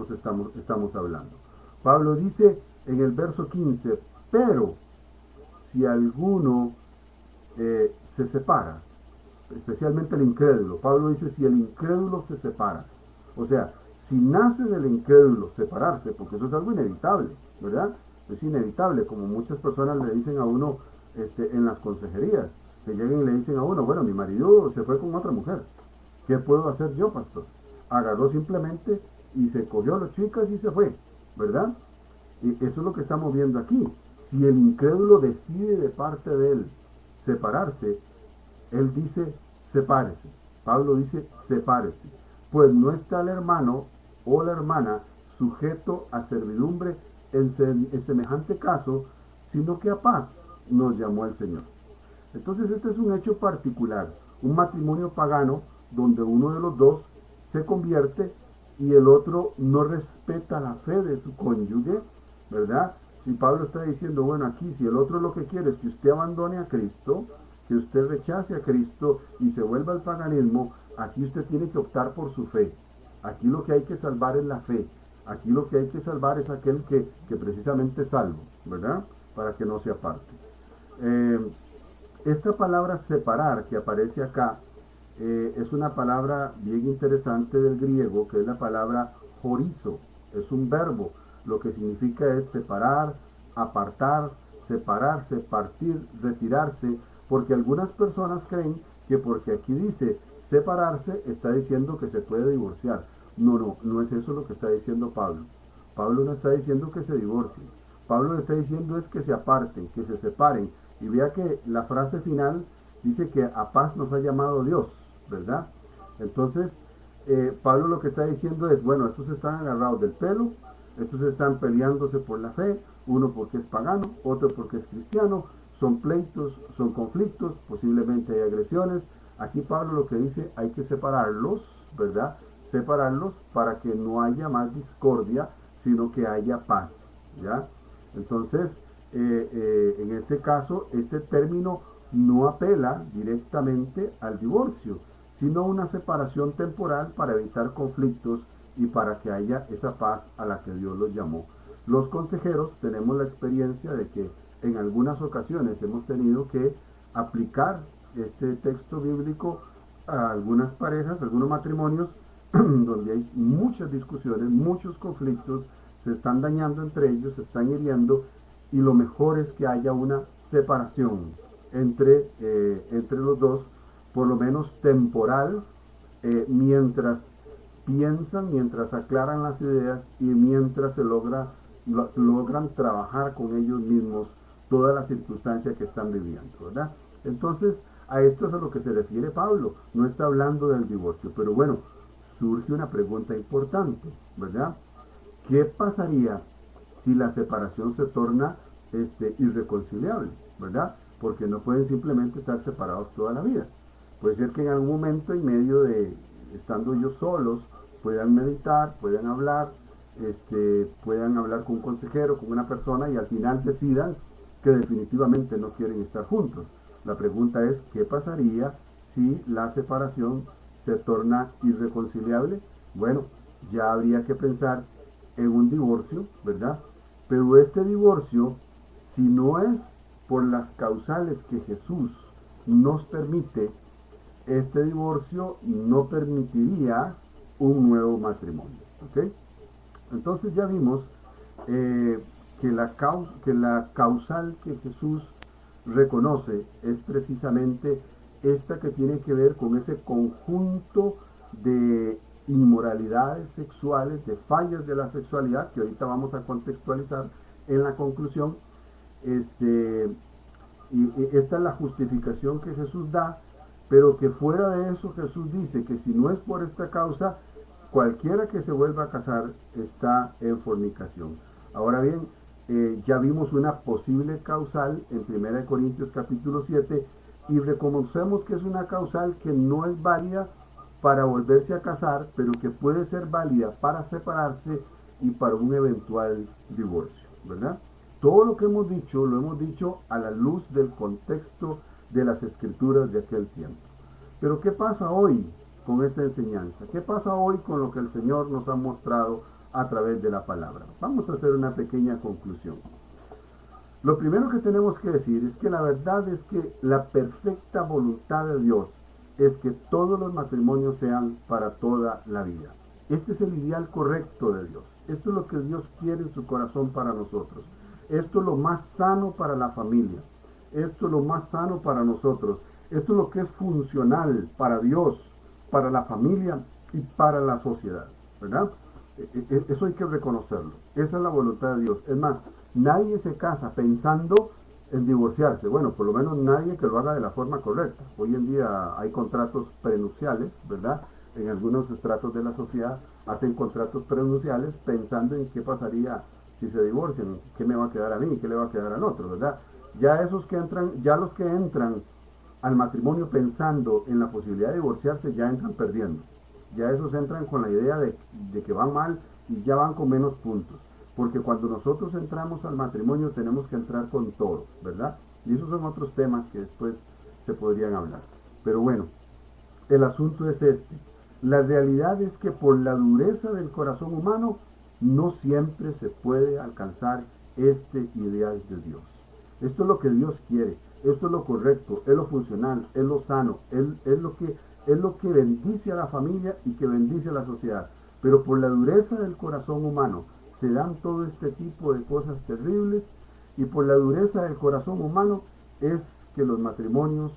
estamos hablando. Pablo dice en el verso 15, pero si alguno se separa, especialmente el incrédulo, Pablo dice si el incrédulo se separa, o sea, si nace del incrédulo separarse, porque eso es algo inevitable, ¿verdad? Es inevitable, como muchas personas le dicen a uno en las consejerías, que lleguen y le dicen a uno, bueno, mi marido se fue con otra mujer, ¿qué puedo hacer yo, pastor? Agarró simplemente y se cogió a las chicas y se fue, ¿verdad? Y eso es lo que estamos viendo aquí. Si el incrédulo decide de parte de él separarse, él dice sepárese. Pablo dice sepárese. Pues no está el hermano o la hermana sujeto a servidumbre en semejante caso, sino que a paz nos llamó el Señor. Entonces este es un hecho particular, un matrimonio pagano donde uno de los dos se convierte y el otro no respeta la fe de su cónyuge, ¿verdad? Si Pablo está diciendo, bueno, aquí si el otro lo que quiere es que usted abandone a Cristo, que usted rechace a Cristo y se vuelva al paganismo, aquí usted tiene que optar por su fe. Aquí lo que hay que salvar es la fe. Aquí lo que hay que salvar es aquel que precisamente es salvo, ¿verdad? Para que no se aparte. Esta palabra separar que aparece acá es una palabra bien interesante del griego, que es la palabra horizo. Es un verbo. Lo que significa es separar, apartar, separarse, partir, retirarse, porque algunas personas creen que porque aquí dice separarse, está diciendo que se puede divorciar. No es eso lo que está diciendo Pablo. Pablo no está diciendo que se divorcien. Pablo lo está diciendo es que se aparten, que se separen. Y vea que la frase final dice que a paz nos ha llamado Dios, ¿verdad? Entonces, Pablo lo que está diciendo es, bueno, estos están agarrados del pelo, estos están peleándose por la fe, uno porque es pagano, otro porque es cristiano, son pleitos, son conflictos, posiblemente hay agresiones. Aquí Pablo lo que dice, hay que separarlos, ¿verdad? Separarlos para que no haya más discordia, sino que haya paz, ¿ya? Entonces, en este caso, este término no apela directamente al divorcio, sino a una separación temporal para evitar conflictos y para que haya esa paz a la que Dios los llamó. Los consejeros tenemos la experiencia de que en algunas ocasiones hemos tenido que aplicar este texto bíblico a algunas parejas, a algunos matrimonios, donde hay muchas discusiones, muchos conflictos, se están dañando entre ellos, se están hiriendo, y lo mejor es que haya una separación entre los dos, por lo menos temporal, mientras piensan, mientras aclaran las ideas y mientras logran trabajar con ellos mismos todas las circunstancias que están viviendo, ¿verdad? Entonces, a esto es a lo que se refiere Pablo, no está hablando del divorcio, pero bueno, surge una pregunta importante, ¿verdad? ¿Qué pasaría si la separación se torna irreconciliable, ¿verdad? Porque no pueden simplemente estar separados toda la vida. Puede ser que en algún momento, en medio de estando ellos solos, puedan meditar, puedan hablar con un consejero, con una persona, y al final decidan que definitivamente no quieren estar juntos. La pregunta es, ¿qué pasaría si la separación se torna irreconciliable? Bueno, ya habría que pensar en un divorcio, ¿verdad? Pero este divorcio, si no es por las causales que Jesús nos permite este divorcio, no permitiría un nuevo matrimonio. ¿Ok? Entonces ya vimos eh, que la causal que Jesús reconoce es precisamente esta que tiene que ver con ese conjunto de inmoralidades sexuales, de fallas de la sexualidad, que ahorita vamos a contextualizar en la conclusión. Este, y esta es la justificación que Jesús da, pero que fuera de eso Jesús dice que si no es por esta causa, cualquiera que se vuelva a casar está en fornicación. Ahora bien, ya vimos una posible causal en 1 Corintios capítulo 7 y reconocemos que es una causal que no es válida para volverse a casar, pero que puede ser válida para separarse y para un eventual divorcio, ¿verdad? Todo lo que hemos dicho, lo hemos dicho a la luz del contexto de las escrituras de aquel tiempo. Pero ¿qué pasa hoy con esta enseñanza? ¿Qué pasa hoy con lo que el Señor nos ha mostrado a través de la palabra? Vamos a hacer una pequeña conclusión. Lo primero que tenemos que decir es que la verdad es que la perfecta voluntad de Dios es que todos los matrimonios sean para toda la vida. Este es el ideal correcto de Dios. Esto es lo que Dios quiere en su corazón para nosotros. Esto es lo más sano para la familia. Esto es lo más sano para nosotros. Esto es lo que es funcional para Dios, para la familia y para la sociedad, ¿verdad? Eso hay que reconocerlo. Esa es la voluntad de Dios. Es más, nadie se casa pensando en divorciarse. Bueno, por lo menos nadie que lo haga de la forma correcta. Hoy en día hay contratos prenupciales, ¿verdad? En algunos estratos de la sociedad hacen contratos prenupciales pensando en qué pasaría si se divorcian, qué me va a quedar a mí, qué le va a quedar al otro, ¿verdad? Ya esos que entran, ya los que entran al matrimonio pensando en la posibilidad de divorciarse ya entran perdiendo. Ya esos entran con la idea de que van mal y ya van con menos puntos. Porque cuando nosotros entramos al matrimonio tenemos que entrar con todo, ¿verdad? Y esos son otros temas que después se podrían hablar. Pero bueno, el asunto es este. La realidad es que por la dureza del corazón humano no siempre se puede alcanzar este ideal de Dios. Esto es lo que Dios quiere, esto es lo correcto, es lo funcional, es lo sano, es lo que bendice a la familia y que bendice a la sociedad. Pero por la dureza del corazón humano se dan todo este tipo de cosas terribles y por la dureza del corazón humano es que los matrimonios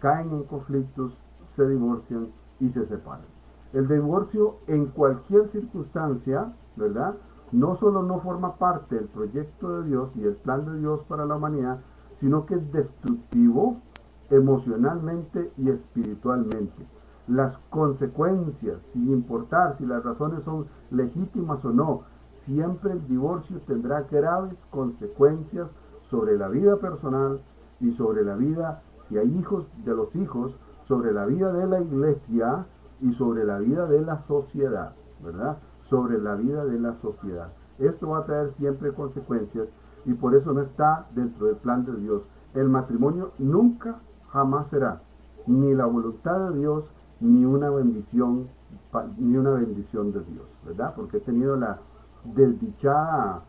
caen en conflictos, se divorcian y se separan. El divorcio en cualquier circunstancia, ¿verdad? No solo no forma parte del proyecto de Dios y el plan de Dios para la humanidad, sino que es destructivo emocionalmente y espiritualmente. Las consecuencias, sin importar si las razones son legítimas o no, siempre el divorcio tendrá graves consecuencias sobre la vida personal y sobre la vida, si hay hijos, de los hijos, sobre la vida de la iglesia y sobre la vida de la sociedad, ¿verdad? Sobre la vida de la sociedad. Esto va a traer siempre consecuencias y por eso no está dentro del plan de Dios. El matrimonio nunca, jamás será ni la voluntad de Dios ni una bendición, de Dios, ¿verdad? Porque he tenido la desdichada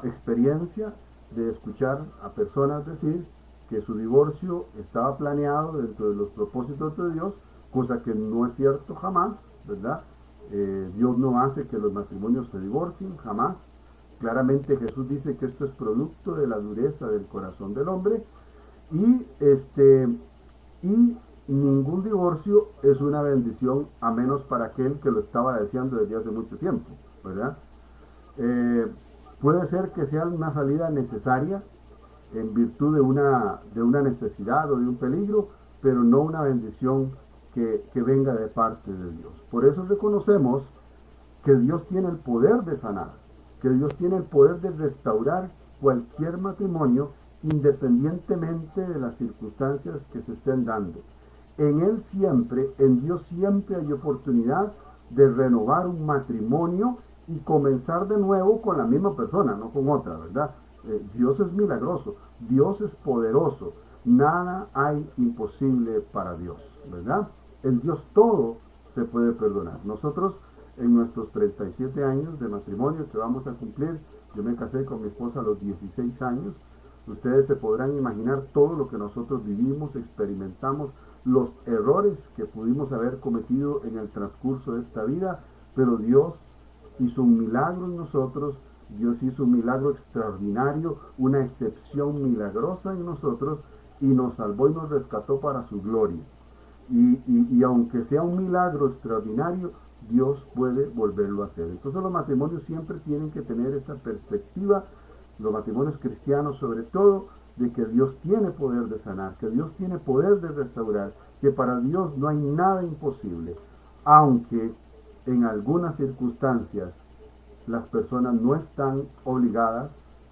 experiencia de escuchar a personas decir que su divorcio estaba planeado dentro de los propósitos de Dios, cosa que no es cierto jamás, ¿verdad? Dios no hace que los matrimonios se divorcien, jamás. Claramente Jesús dice que esto es producto de la dureza del corazón del hombre y y ningún divorcio es una bendición a menos para aquel que lo estaba deseando desde hace mucho tiempo, ¿verdad? Eh, Puede ser que sea una salida necesaria en virtud de una necesidad o de un peligro, pero no una bendición que venga de parte de Dios. Por eso reconocemos que Dios tiene el poder de sanar, que Dios tiene el poder de restaurar cualquier matrimonio independientemente de las circunstancias que se estén dando. En Él siempre, en Dios siempre hay oportunidad de renovar un matrimonio y comenzar de nuevo con la misma persona, no con otra, ¿verdad? Dios es milagroso, Dios es poderoso, nada hay imposible para Dios, ¿verdad? En Dios todo se puede perdonar. Nosotros en nuestros 37 años de matrimonio que vamos a cumplir, yo me casé con mi esposa a los 16 años, Ustedes se podrán imaginar todo lo que nosotros vivimos, experimentamos, los errores que pudimos haber cometido en el transcurso de esta vida, pero Dios hizo un milagro en nosotros, Dios hizo un milagro extraordinario, una excepción milagrosa en nosotros y nos salvó y nos rescató para su gloria. Y aunque sea un milagro extraordinario, Dios puede volverlo a hacer. Entonces los matrimonios siempre tienen que tener esa perspectiva, los matrimonios cristianos sobre todo, de que Dios tiene poder de sanar, que Dios tiene poder de restaurar, que para Dios no hay nada imposible, aunque en algunas circunstancias las personas no están obligadas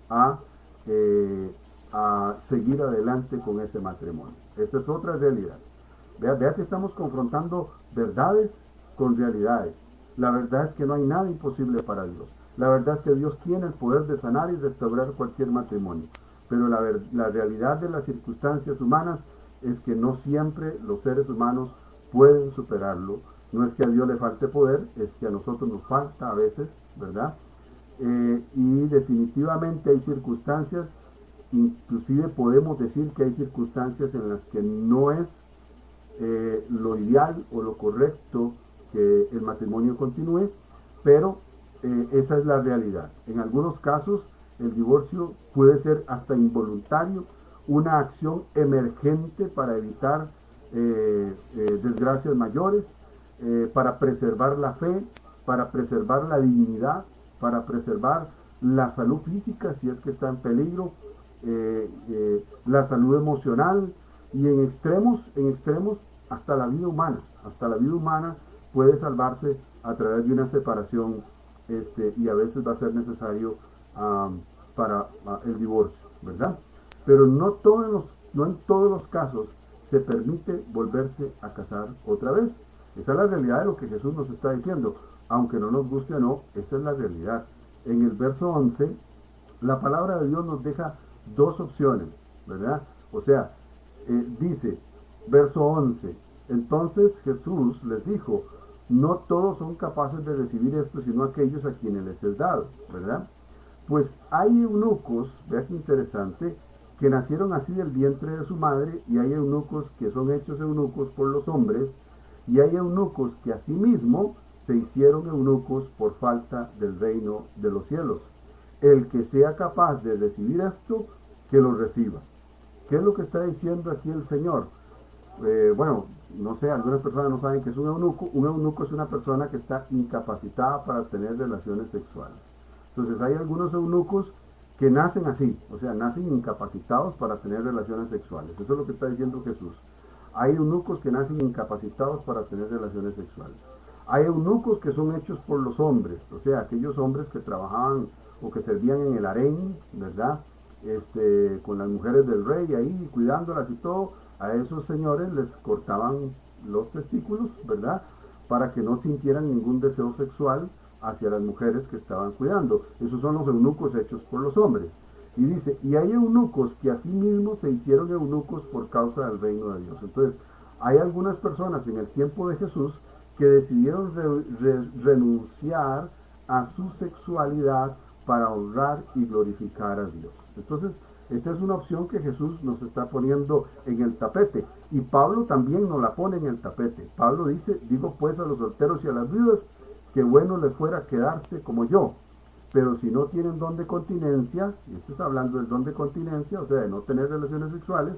a, eh, a seguir adelante con ese matrimonio. Esta es otra realidad. Vea que estamos confrontando verdades con realidades. La verdad es que no hay nada imposible para Dios. La verdad es que Dios tiene el poder de sanar y restaurar cualquier matrimonio. Pero la realidad de las circunstancias humanas es que no siempre los seres humanos pueden superarlo. No es que a Dios le falte poder, es que a nosotros nos falta a veces, ¿verdad? Y definitivamente hay circunstancias, inclusive podemos decir que hay circunstancias en las que no es lo ideal o lo correcto que el matrimonio continúe, pero esa es la realidad. En algunos casos el divorcio puede ser hasta involuntario, una acción emergente para evitar desgracias mayores, para preservar la fe, para preservar la dignidad, para preservar la salud física si es que está en peligro, la salud emocional y en extremos hasta la vida humana puede salvarse a través de una separación, y a veces va a ser necesario para el divorcio, ¿verdad? Pero no en todos los casos se permite volverse a casar otra vez. Esa es la realidad de lo que Jesús nos está diciendo, aunque no nos guste o no, esa es la realidad. En el verso 11, la palabra de Dios nos deja dos opciones, ¿verdad? O sea, dice, verso 11, entonces Jesús les dijo, no todos son capaces de recibir esto, sino aquellos a quienes les es dado, ¿verdad? Pues hay eunucos, vea qué interesante, que nacieron así del vientre de su madre, y hay eunucos que son hechos eunucos por los hombres, y hay eunucos que asimismo se hicieron eunucos por falta del reino de los cielos. El que sea capaz de recibir esto, que lo reciba. ¿Qué es lo que está diciendo aquí el Señor? Bueno, no sé, algunas personas no saben qué es un eunuco. Un eunuco es una persona que está incapacitada para tener relaciones sexuales. Entonces hay algunos eunucos que nacen así, o sea, nacen incapacitados para tener relaciones sexuales. Eso es lo que está diciendo Jesús. Hay eunucos que nacen incapacitados para tener relaciones sexuales. Hay eunucos que son hechos por los hombres, o sea, aquellos hombres que trabajaban o que servían en el harén, ¿verdad? Con las mujeres del rey ahí, cuidándolas y todo. A esos señores les cortaban los testículos, ¿verdad? Para que no sintieran ningún deseo sexual hacia las mujeres que estaban cuidando. Esos son los eunucos hechos por los hombres. Y dice, y hay eunucos que asimismo se hicieron eunucos por causa del reino de Dios. Entonces, hay algunas personas en el tiempo de Jesús que decidieron renunciar a su sexualidad para honrar y glorificar a Dios. Entonces, esta es una opción que Jesús nos está poniendo en el tapete. Y Pablo también nos la pone en el tapete. Pablo dice, digo pues a los solteros y a las viudas, que bueno les fuera quedarse como yo. Pero si no tienen don de continencia, y esto está hablando del don de continencia, o sea, de no tener relaciones sexuales,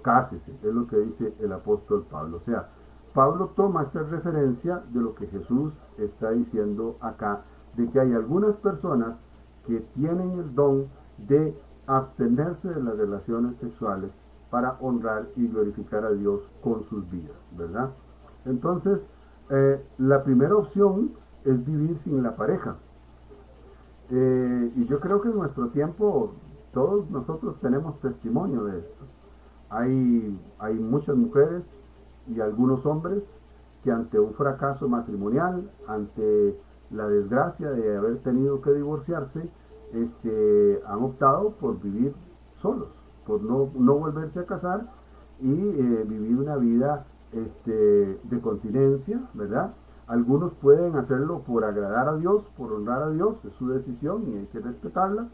cásese, es lo que dice el apóstol Pablo. O sea, Pablo toma esta referencia de lo que Jesús está diciendo acá, de que hay algunas personas que tienen el don de abstenerse de las relaciones sexuales para honrar y glorificar a Dios con sus vidas, ¿verdad? Entonces, la primera opción es vivir sin la pareja. Y yo creo que en nuestro tiempo todos nosotros tenemos testimonio de esto. Hay muchas mujeres y algunos hombres que ante un fracaso matrimonial, ante la desgracia de haber tenido que divorciarse, han optado por vivir solos, por no volverse a casar y vivir una vida de continencia, ¿verdad? Algunos pueden hacerlo por agradar a Dios, por honrar a Dios, es su decisión y hay que respetarla.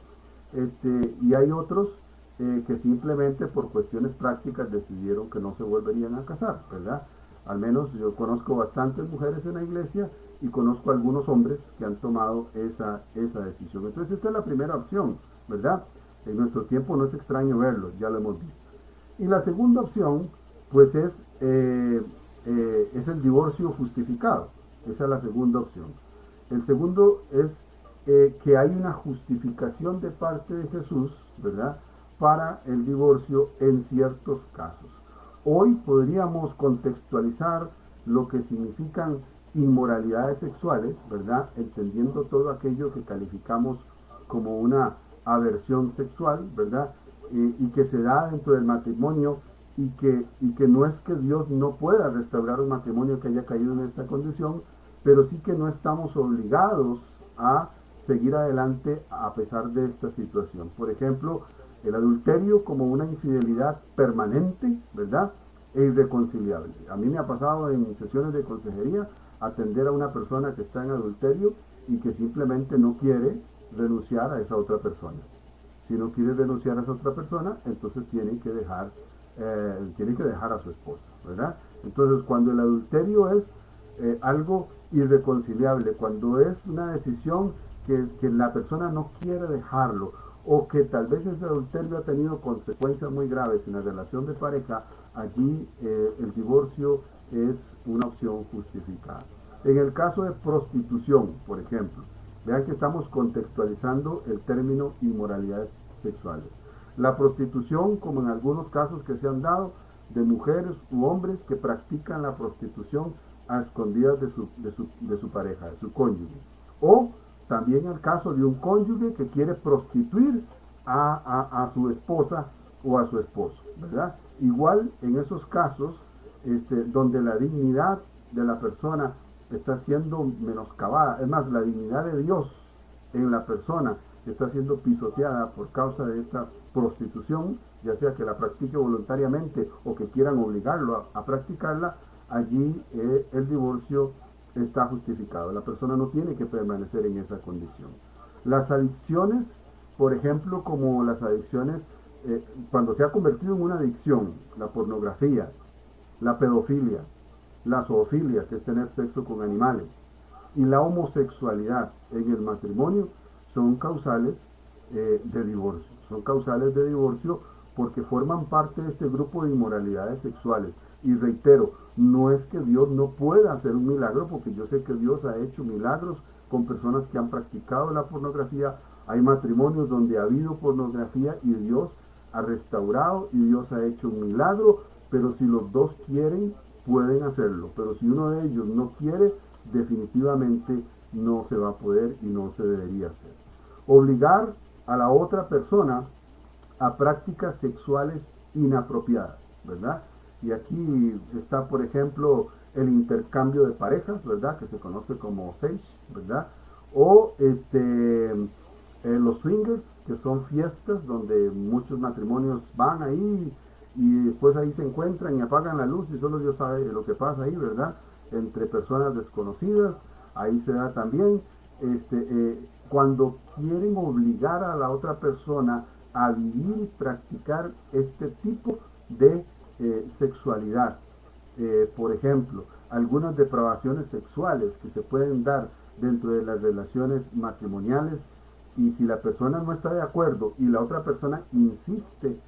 Y hay otros que simplemente por cuestiones prácticas decidieron que no se volverían a casar, ¿verdad? Al menos yo conozco bastantes mujeres en la iglesia y conozco algunos hombres que han tomado esa decisión. Entonces esta es la primera opción, ¿verdad? En nuestro tiempo no es extraño verlo, ya lo hemos visto. Y la segunda opción, pues es el divorcio justificado. Esa es la segunda opción. El segundo es que hay una justificación de parte de Jesús, ¿verdad? Para el divorcio en ciertos casos. Hoy podríamos contextualizar lo que significan inmoralidades sexuales, ¿verdad? Entendiendo todo aquello que calificamos como una aversión sexual, ¿verdad? Y que se da dentro del matrimonio y que no es que Dios no pueda restaurar un matrimonio que haya caído en esta condición, pero sí que no estamos obligados a seguir adelante a pesar de esta situación. Por ejemplo, el adulterio como una infidelidad permanente, ¿verdad? E irreconciliable. A mí me ha pasado en sesiones de consejería atender a una persona que está en adulterio y que simplemente no quiere renunciar a esa otra persona. Si no quiere renunciar a esa otra persona, entonces tiene que dejar a su esposa, ¿verdad? Entonces, cuando el adulterio es algo irreconciliable, cuando es una decisión que la persona no quiere dejarlo, o que tal vez ese adulterio ha tenido consecuencias muy graves en la relación de pareja, allí el divorcio es una opción justificada. En el caso de prostitución, por ejemplo, vean que estamos contextualizando el término inmoralidades sexuales. La prostitución, como en algunos casos que se han dado, de mujeres u hombres que practican la prostitución a escondidas de su pareja, de su cónyuge. O también el caso de un cónyuge que quiere prostituir a su esposa o a su esposo, ¿verdad? Igual en esos casos donde la dignidad de la persona está siendo menoscabada, es más, la dignidad de Dios en la persona está siendo pisoteada por causa de esta prostitución, ya sea que la practique voluntariamente o que quieran obligarlo a practicarla, allí el divorcio está justificado. La persona no tiene que permanecer en esa condición. Las adicciones, por ejemplo, como las adicciones, cuando se ha convertido en una adicción, la pornografía, la pedofilia, la zoofilia, que es tener sexo con animales, y la homosexualidad en el matrimonio, son causales de divorcio. Son causales de divorcio porque forman parte de este grupo de inmoralidades sexuales. Y reitero, no es que Dios no pueda hacer un milagro, porque yo sé que Dios ha hecho milagros con personas que han practicado la pornografía. Hay matrimonios donde ha habido pornografía y Dios ha restaurado y Dios ha hecho un milagro, pero si los dos quieren, pueden hacerlo. Pero si uno de ellos no quiere, definitivamente no se va a poder y no se debería hacer. Obligar a la otra persona a prácticas sexuales inapropiadas, ¿verdad? Y aquí está, por ejemplo, el intercambio de parejas, ¿verdad? Que se conoce como Sage, ¿verdad? O los swingers, que son fiestas donde muchos matrimonios van ahí y después ahí se encuentran y apagan la luz y solo Dios sabe lo que pasa ahí, ¿verdad? Entre personas desconocidas, ahí se da también. Cuando quieren obligar a la otra persona a vivir y practicar este tipo de sexualidad. Por ejemplo, algunas depravaciones sexuales que se pueden dar dentro de las relaciones matrimoniales, y si la persona no está de acuerdo y la otra persona insiste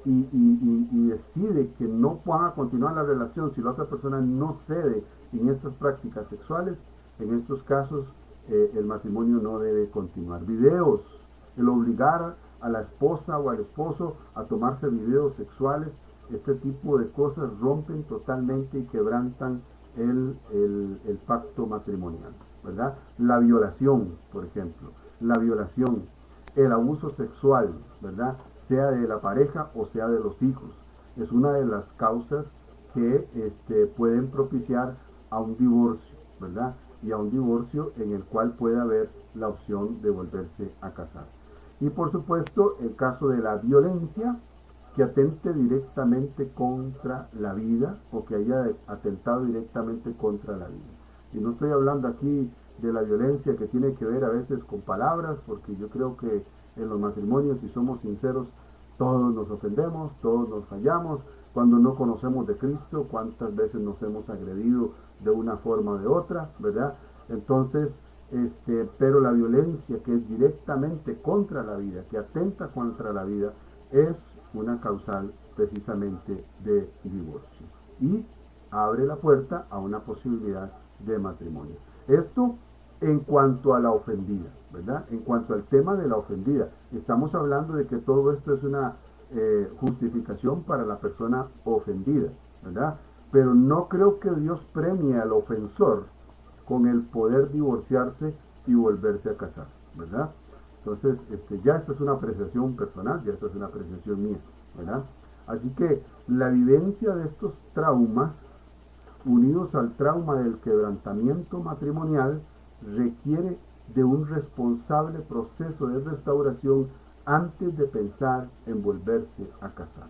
y decide que no van a continuar la relación, si la otra persona no cede en estas prácticas sexuales, en estos casos el matrimonio no debe continuar. Videos, el obligar a la esposa o al esposo a tomarse videos sexuales, este tipo de cosas rompen totalmente y quebrantan el pacto matrimonial, ¿verdad? La violación, por ejemplo, la violación, el abuso sexual, ¿verdad? Sea de la pareja o sea de los hijos, es una de las causas que pueden propiciar a un divorcio, ¿verdad? Y a un divorcio en el cual puede haber la opción de volverse a casar. Y por supuesto, el caso de la violencia que atente directamente contra la vida o que haya atentado directamente contra la vida. Y no estoy hablando aquí de la violencia que tiene que ver a veces con palabras, porque yo creo que en los matrimonios, si somos sinceros, Todos nos ofendemos, todos nos fallamos. Cuando no conocemos de Cristo, cuántas veces nos hemos agredido de una forma o de otra, ¿verdad? Entonces, pero la violencia que es directamente contra la vida, que atenta contra la vida, es una causal precisamente de divorcio. Y abre la puerta a una posibilidad de matrimonio. Esto en cuanto a la ofendida, ¿verdad? En cuanto al tema de la ofendida, estamos hablando de que todo esto es una justificación para la persona ofendida, ¿verdad? Pero no creo que Dios premie al ofensor con el poder divorciarse y volverse a casar, ¿verdad? Entonces, ya esto es una apreciación personal, ya esto es una apreciación mía, ¿verdad? Así que la vivencia de estos traumas, unidos al trauma del quebrantamiento matrimonial, requiere de un responsable proceso de restauración antes de pensar en volverse a casar.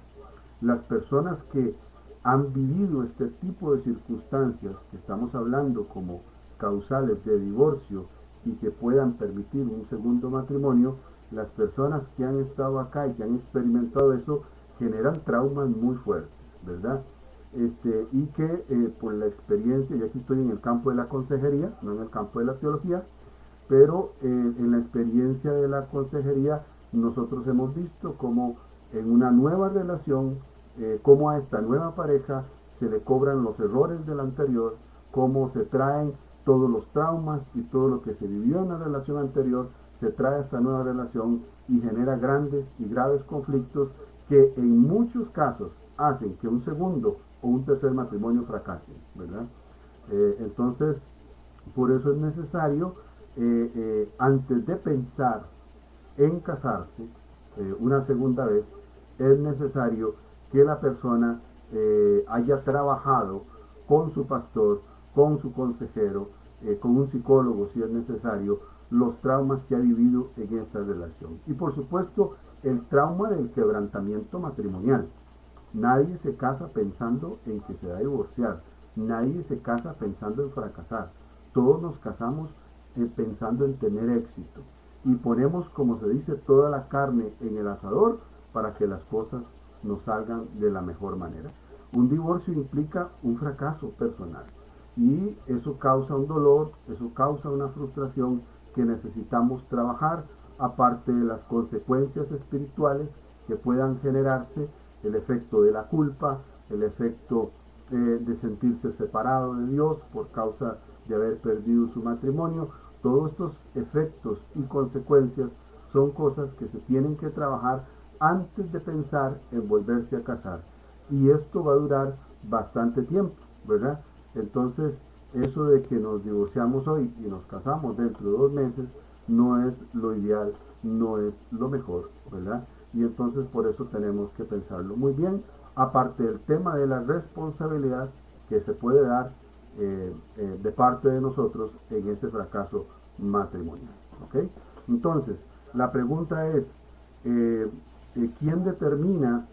Las personas que han vivido este tipo de circunstancias que estamos hablando como causales de divorcio y que puedan permitir un segundo matrimonio, las personas que han estado acá y que han experimentado eso generan traumas muy fuertes, ¿verdad? Y que por la experiencia, y aquí estoy en el campo de la consejería, no en el campo de la teología, pero en la experiencia de la consejería nosotros hemos visto cómo en una nueva relación, cómo a esta nueva pareja se le cobran los errores del anterior, cómo se traen todos los traumas y todo lo que se vivió en la relación anterior, se trae a esta nueva relación y genera grandes y graves conflictos que en muchos casos hacen que un segundo o un tercer matrimonio fracase, ¿verdad? Entonces, por eso es necesario, antes de pensar en casarse una segunda vez, es necesario que la persona haya trabajado con su pastor, con su consejero, con un psicólogo si es necesario, los traumas que ha vivido en esta relación. Y por supuesto, el trauma del quebrantamiento matrimonial. Nadie se casa pensando en que se va a divorciar. Nadie se casa pensando en fracasar. Todos nos casamos pensando en tener éxito. Y ponemos, como se dice, toda la carne en el asador para que las cosas nos salgan de la mejor manera. Un divorcio implica un fracaso personal. Y eso causa un dolor, eso causa una frustración que necesitamos trabajar, aparte de las consecuencias espirituales que puedan generarse, el efecto de la culpa, el efecto de sentirse separado de Dios por causa de haber perdido su matrimonio. Todos estos efectos y consecuencias son cosas que se tienen que trabajar antes de pensar en volverse a casar. Y esto va a durar bastante tiempo, ¿verdad? Entonces, eso de que nos divorciamos hoy y nos casamos dentro de 2 meses no es lo ideal, no es lo mejor, ¿verdad? Y entonces por eso tenemos que pensarlo muy bien, aparte del tema de la responsabilidad que se puede dar de parte de nosotros en ese fracaso matrimonial, ¿ok? Entonces, la pregunta es, quién determina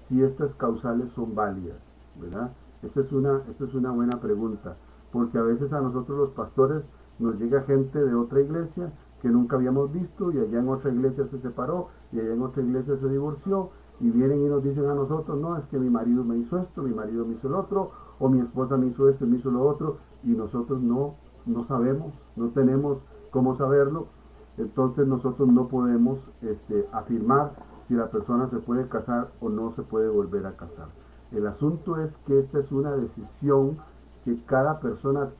si estas causales son válidas, ¿verdad? Esta es una buena pregunta, porque a veces a nosotros los pastores nos llega gente de otra iglesia que nunca habíamos visto y allá en otra iglesia se separó y allá en otra iglesia se divorció y vienen y nos dicen a nosotros, no, es que mi marido me hizo esto, mi marido me hizo el otro, o mi esposa me hizo esto y me hizo lo otro, y nosotros no sabemos, no tenemos cómo saberlo. Entonces nosotros no podemos afirmar si la persona se puede casar o no se puede volver a casar. El asunto es que esta es una decisión que cada persona,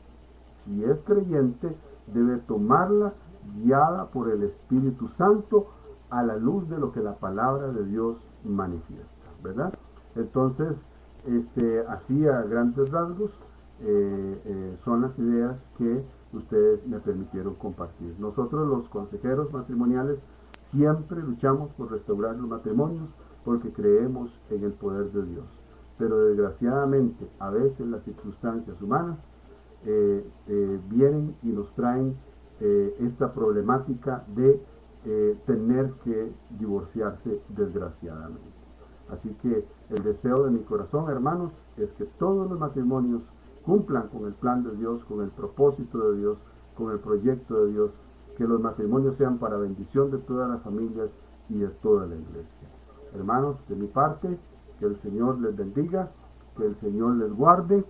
si es creyente, debe tomarla guiada por el Espíritu Santo a la luz de lo que la palabra de Dios manifiesta, ¿verdad? Entonces, así a grandes rasgos, son las ideas que ustedes me permitieron compartir. Nosotros los consejeros matrimoniales siempre luchamos por restaurar los matrimonios porque creemos en el poder de Dios. Pero desgraciadamente a veces las circunstancias humanas vienen y nos traen esta problemática de tener que divorciarse desgraciadamente. Así que el deseo de mi corazón, hermanos, es que todos los matrimonios cumplan con el plan de Dios, con el propósito de Dios, con el proyecto de Dios, que los matrimonios sean para bendición de todas las familias y de toda la iglesia. Hermanos, de mi parte, que el Señor les bendiga, que el Señor les guarde.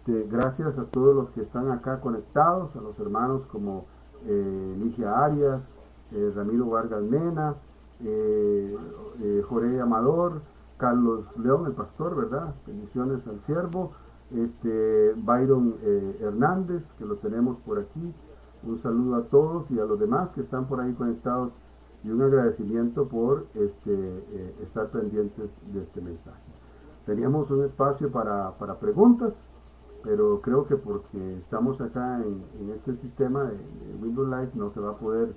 Gracias a todos los que están acá conectados, a los hermanos como Ligia Arias, Ramiro Vargas Mena, Jorge Amador, Carlos León, el pastor, ¿verdad? Bendiciones al siervo. Byron Hernández, que lo tenemos por aquí. Un saludo a todos y a los demás que están por ahí conectados y un agradecimiento por estar pendientes de este mensaje. Teníamos un espacio para preguntas, pero creo que porque estamos acá en este sistema de Windows Live no se va a poder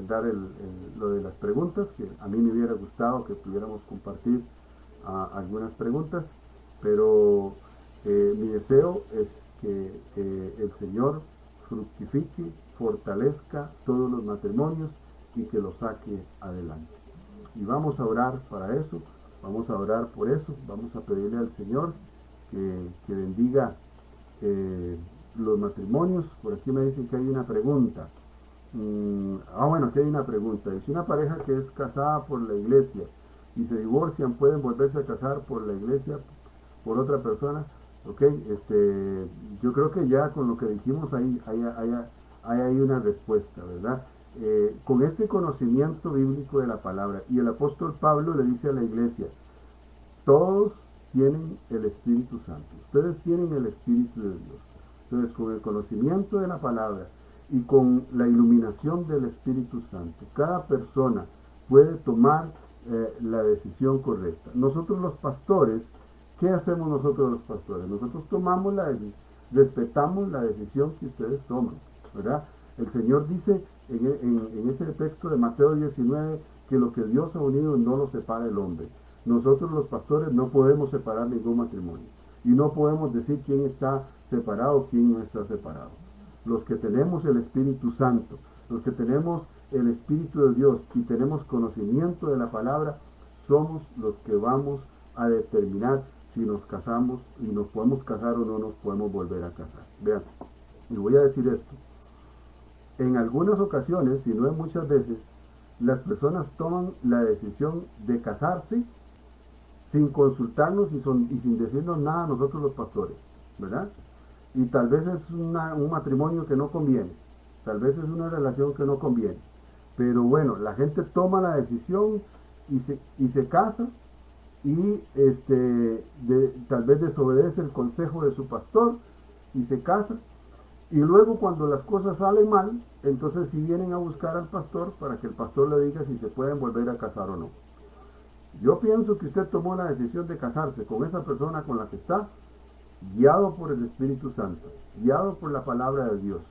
dar lo de las preguntas, que a mí me hubiera gustado que pudiéramos compartir algunas preguntas, pero mi deseo es que el Señor fructifique, fortalezca todos los matrimonios y que los saque adelante. Y vamos a orar para eso, vamos a orar por eso, vamos a pedirle al Señor que bendiga los matrimonios. Por aquí me dicen que hay una pregunta. Bueno, aquí hay una pregunta. Dice: una pareja que es casada por la iglesia y se divorcian, ¿pueden volverse a casar por la iglesia, por otra persona? Ok, yo creo que ya con lo que dijimos ahí hay una respuesta, ¿verdad? Con este conocimiento bíblico de la palabra, y el apóstol Pablo le dice a la iglesia: todos tienen el Espíritu Santo, ustedes tienen el Espíritu de Dios. Entonces, con el conocimiento de la palabra y con la iluminación del Espíritu Santo, cada persona puede tomar la decisión correcta. Nosotros los pastores, ¿qué hacemos nosotros los pastores? Nosotros respetamos la decisión que ustedes toman, ¿verdad? El Señor dice en ese texto de Mateo 19 que lo que Dios ha unido no lo separa el hombre. Nosotros los pastores no podemos separar ningún matrimonio y no podemos decir quién está separado, quién no está separado. Los que tenemos el Espíritu Santo, los que tenemos el Espíritu de Dios y tenemos conocimiento de la palabra, somos los que vamos a determinar si nos casamos y nos podemos casar o no nos podemos volver a casar. Vean, y voy a decir esto: en algunas ocasiones, si no en muchas veces, las personas toman la decisión de casarse sin consultarnos y sin decirnos nada a nosotros los pastores, ¿verdad? Y tal vez es un matrimonio que no conviene, tal vez es una relación que no conviene, pero bueno, la gente toma la decisión y se casa y tal vez desobedece el consejo de su pastor y se casa, y luego cuando las cosas salen mal, entonces si vienen a buscar al pastor para que el pastor le diga si se pueden volver a casar o no. Yo pienso que usted tomó la decisión de casarse con esa persona con la que está, guiado por el Espíritu Santo, guiado por la palabra de Dios.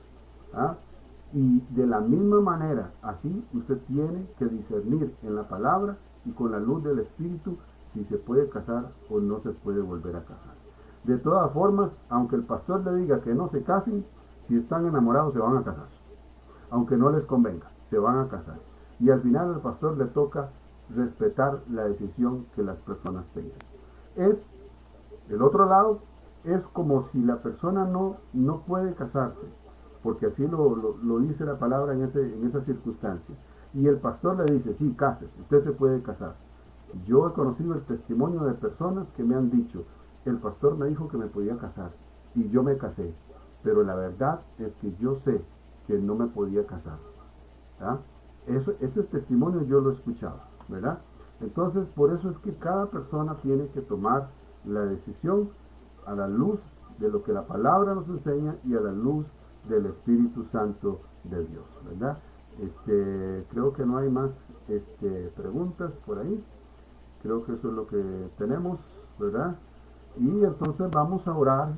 Y de la misma manera, así usted tiene que discernir en la palabra y con la luz del Espíritu si se puede casar o no se puede volver a casar. De todas formas, aunque el pastor le diga que no se casen, si están enamorados se van a casar. Aunque no les convenga, se van a casar. Y al final al pastor le toca respetar la decisión que las personas tengan. El otro lado es como si la persona no puede casarse, porque así lo dice la palabra en esa circunstancia. Y el pastor le dice: sí, cásese, usted se puede casar. Yo he conocido el testimonio de personas que me han dicho: el pastor me dijo que me podía casar y yo me casé, pero la verdad es que yo sé que no me podía casar. Ese testimonio yo lo he escuchado, ¿verdad? Entonces, por eso es que cada persona tiene que tomar la decisión a la luz de lo que la palabra nos enseña y a la luz del Espíritu Santo de Dios, ¿verdad? Creo que no hay más preguntas por ahí. Creo que eso es lo que tenemos, ¿verdad? Y entonces vamos a orar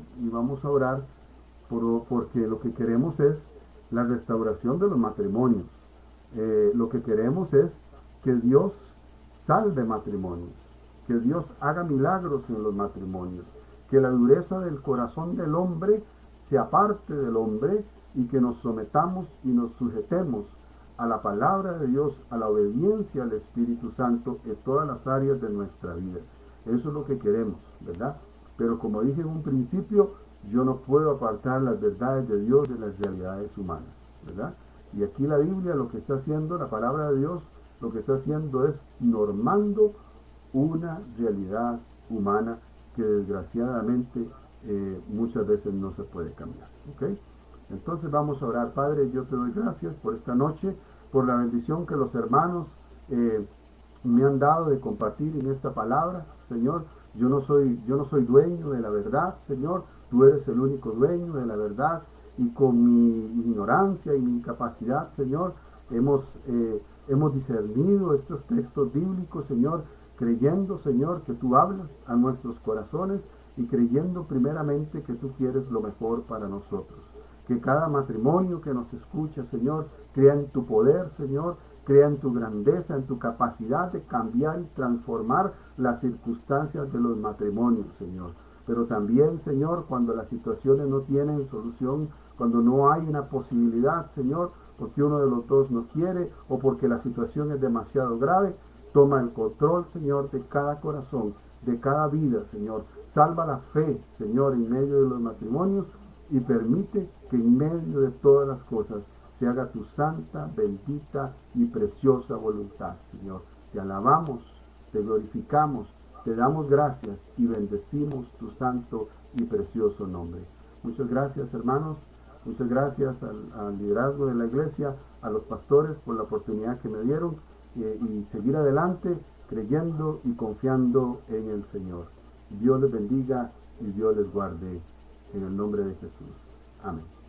porque lo que queremos es la restauración de los matrimonios. Lo que queremos es que Dios salve matrimonios, que Dios haga milagros en los matrimonios, que la dureza del corazón del hombre se aparte del hombre y que nos sometamos y nos sujetemos a la palabra de Dios, a la obediencia al Espíritu Santo en todas las áreas de nuestra vida. Eso es lo que queremos, ¿verdad? Pero como dije en un principio, yo no puedo apartar las verdades de Dios de las realidades humanas, ¿verdad? Y aquí la Biblia lo que está haciendo, la palabra de Dios, es que nos está dando una revelación de lo que lo que está haciendo es normando una realidad humana que desgraciadamente muchas veces no se puede cambiar. ¿Ok? Entonces vamos a orar. Padre, yo te doy gracias por esta noche, por la bendición que los hermanos me han dado de compartir en esta palabra. Señor, yo no soy dueño de la verdad, Señor, tú eres el único dueño de la verdad, y con mi ignorancia y mi incapacidad, Señor, hemos discernido estos textos bíblicos, Señor, creyendo, Señor, que tú hablas a nuestros corazones y creyendo primeramente que tú quieres lo mejor para nosotros. Que cada matrimonio que nos escucha, Señor, crea en tu poder, Señor, crea en tu grandeza, en tu capacidad de cambiar y transformar las circunstancias de los matrimonios, Señor. Pero también, Señor, cuando las situaciones no tienen solución, cuando no hay una posibilidad, Señor, porque uno de los dos no quiere o porque la situación es demasiado grave, toma el control, Señor, de cada corazón, de cada vida, Señor. Salva la fe, Señor, en medio de los matrimonios y permite que en medio de todas las cosas se haga tu santa, bendita y preciosa voluntad, Señor. Te alabamos, te glorificamos, te damos gracias y bendecimos tu santo y precioso nombre. Muchas gracias, hermanos. Muchas gracias al liderazgo de la iglesia, a los pastores por la oportunidad que me dieron y seguir adelante creyendo y confiando en el Señor. Dios les bendiga y Dios les guarde en el nombre de Jesús. Amén.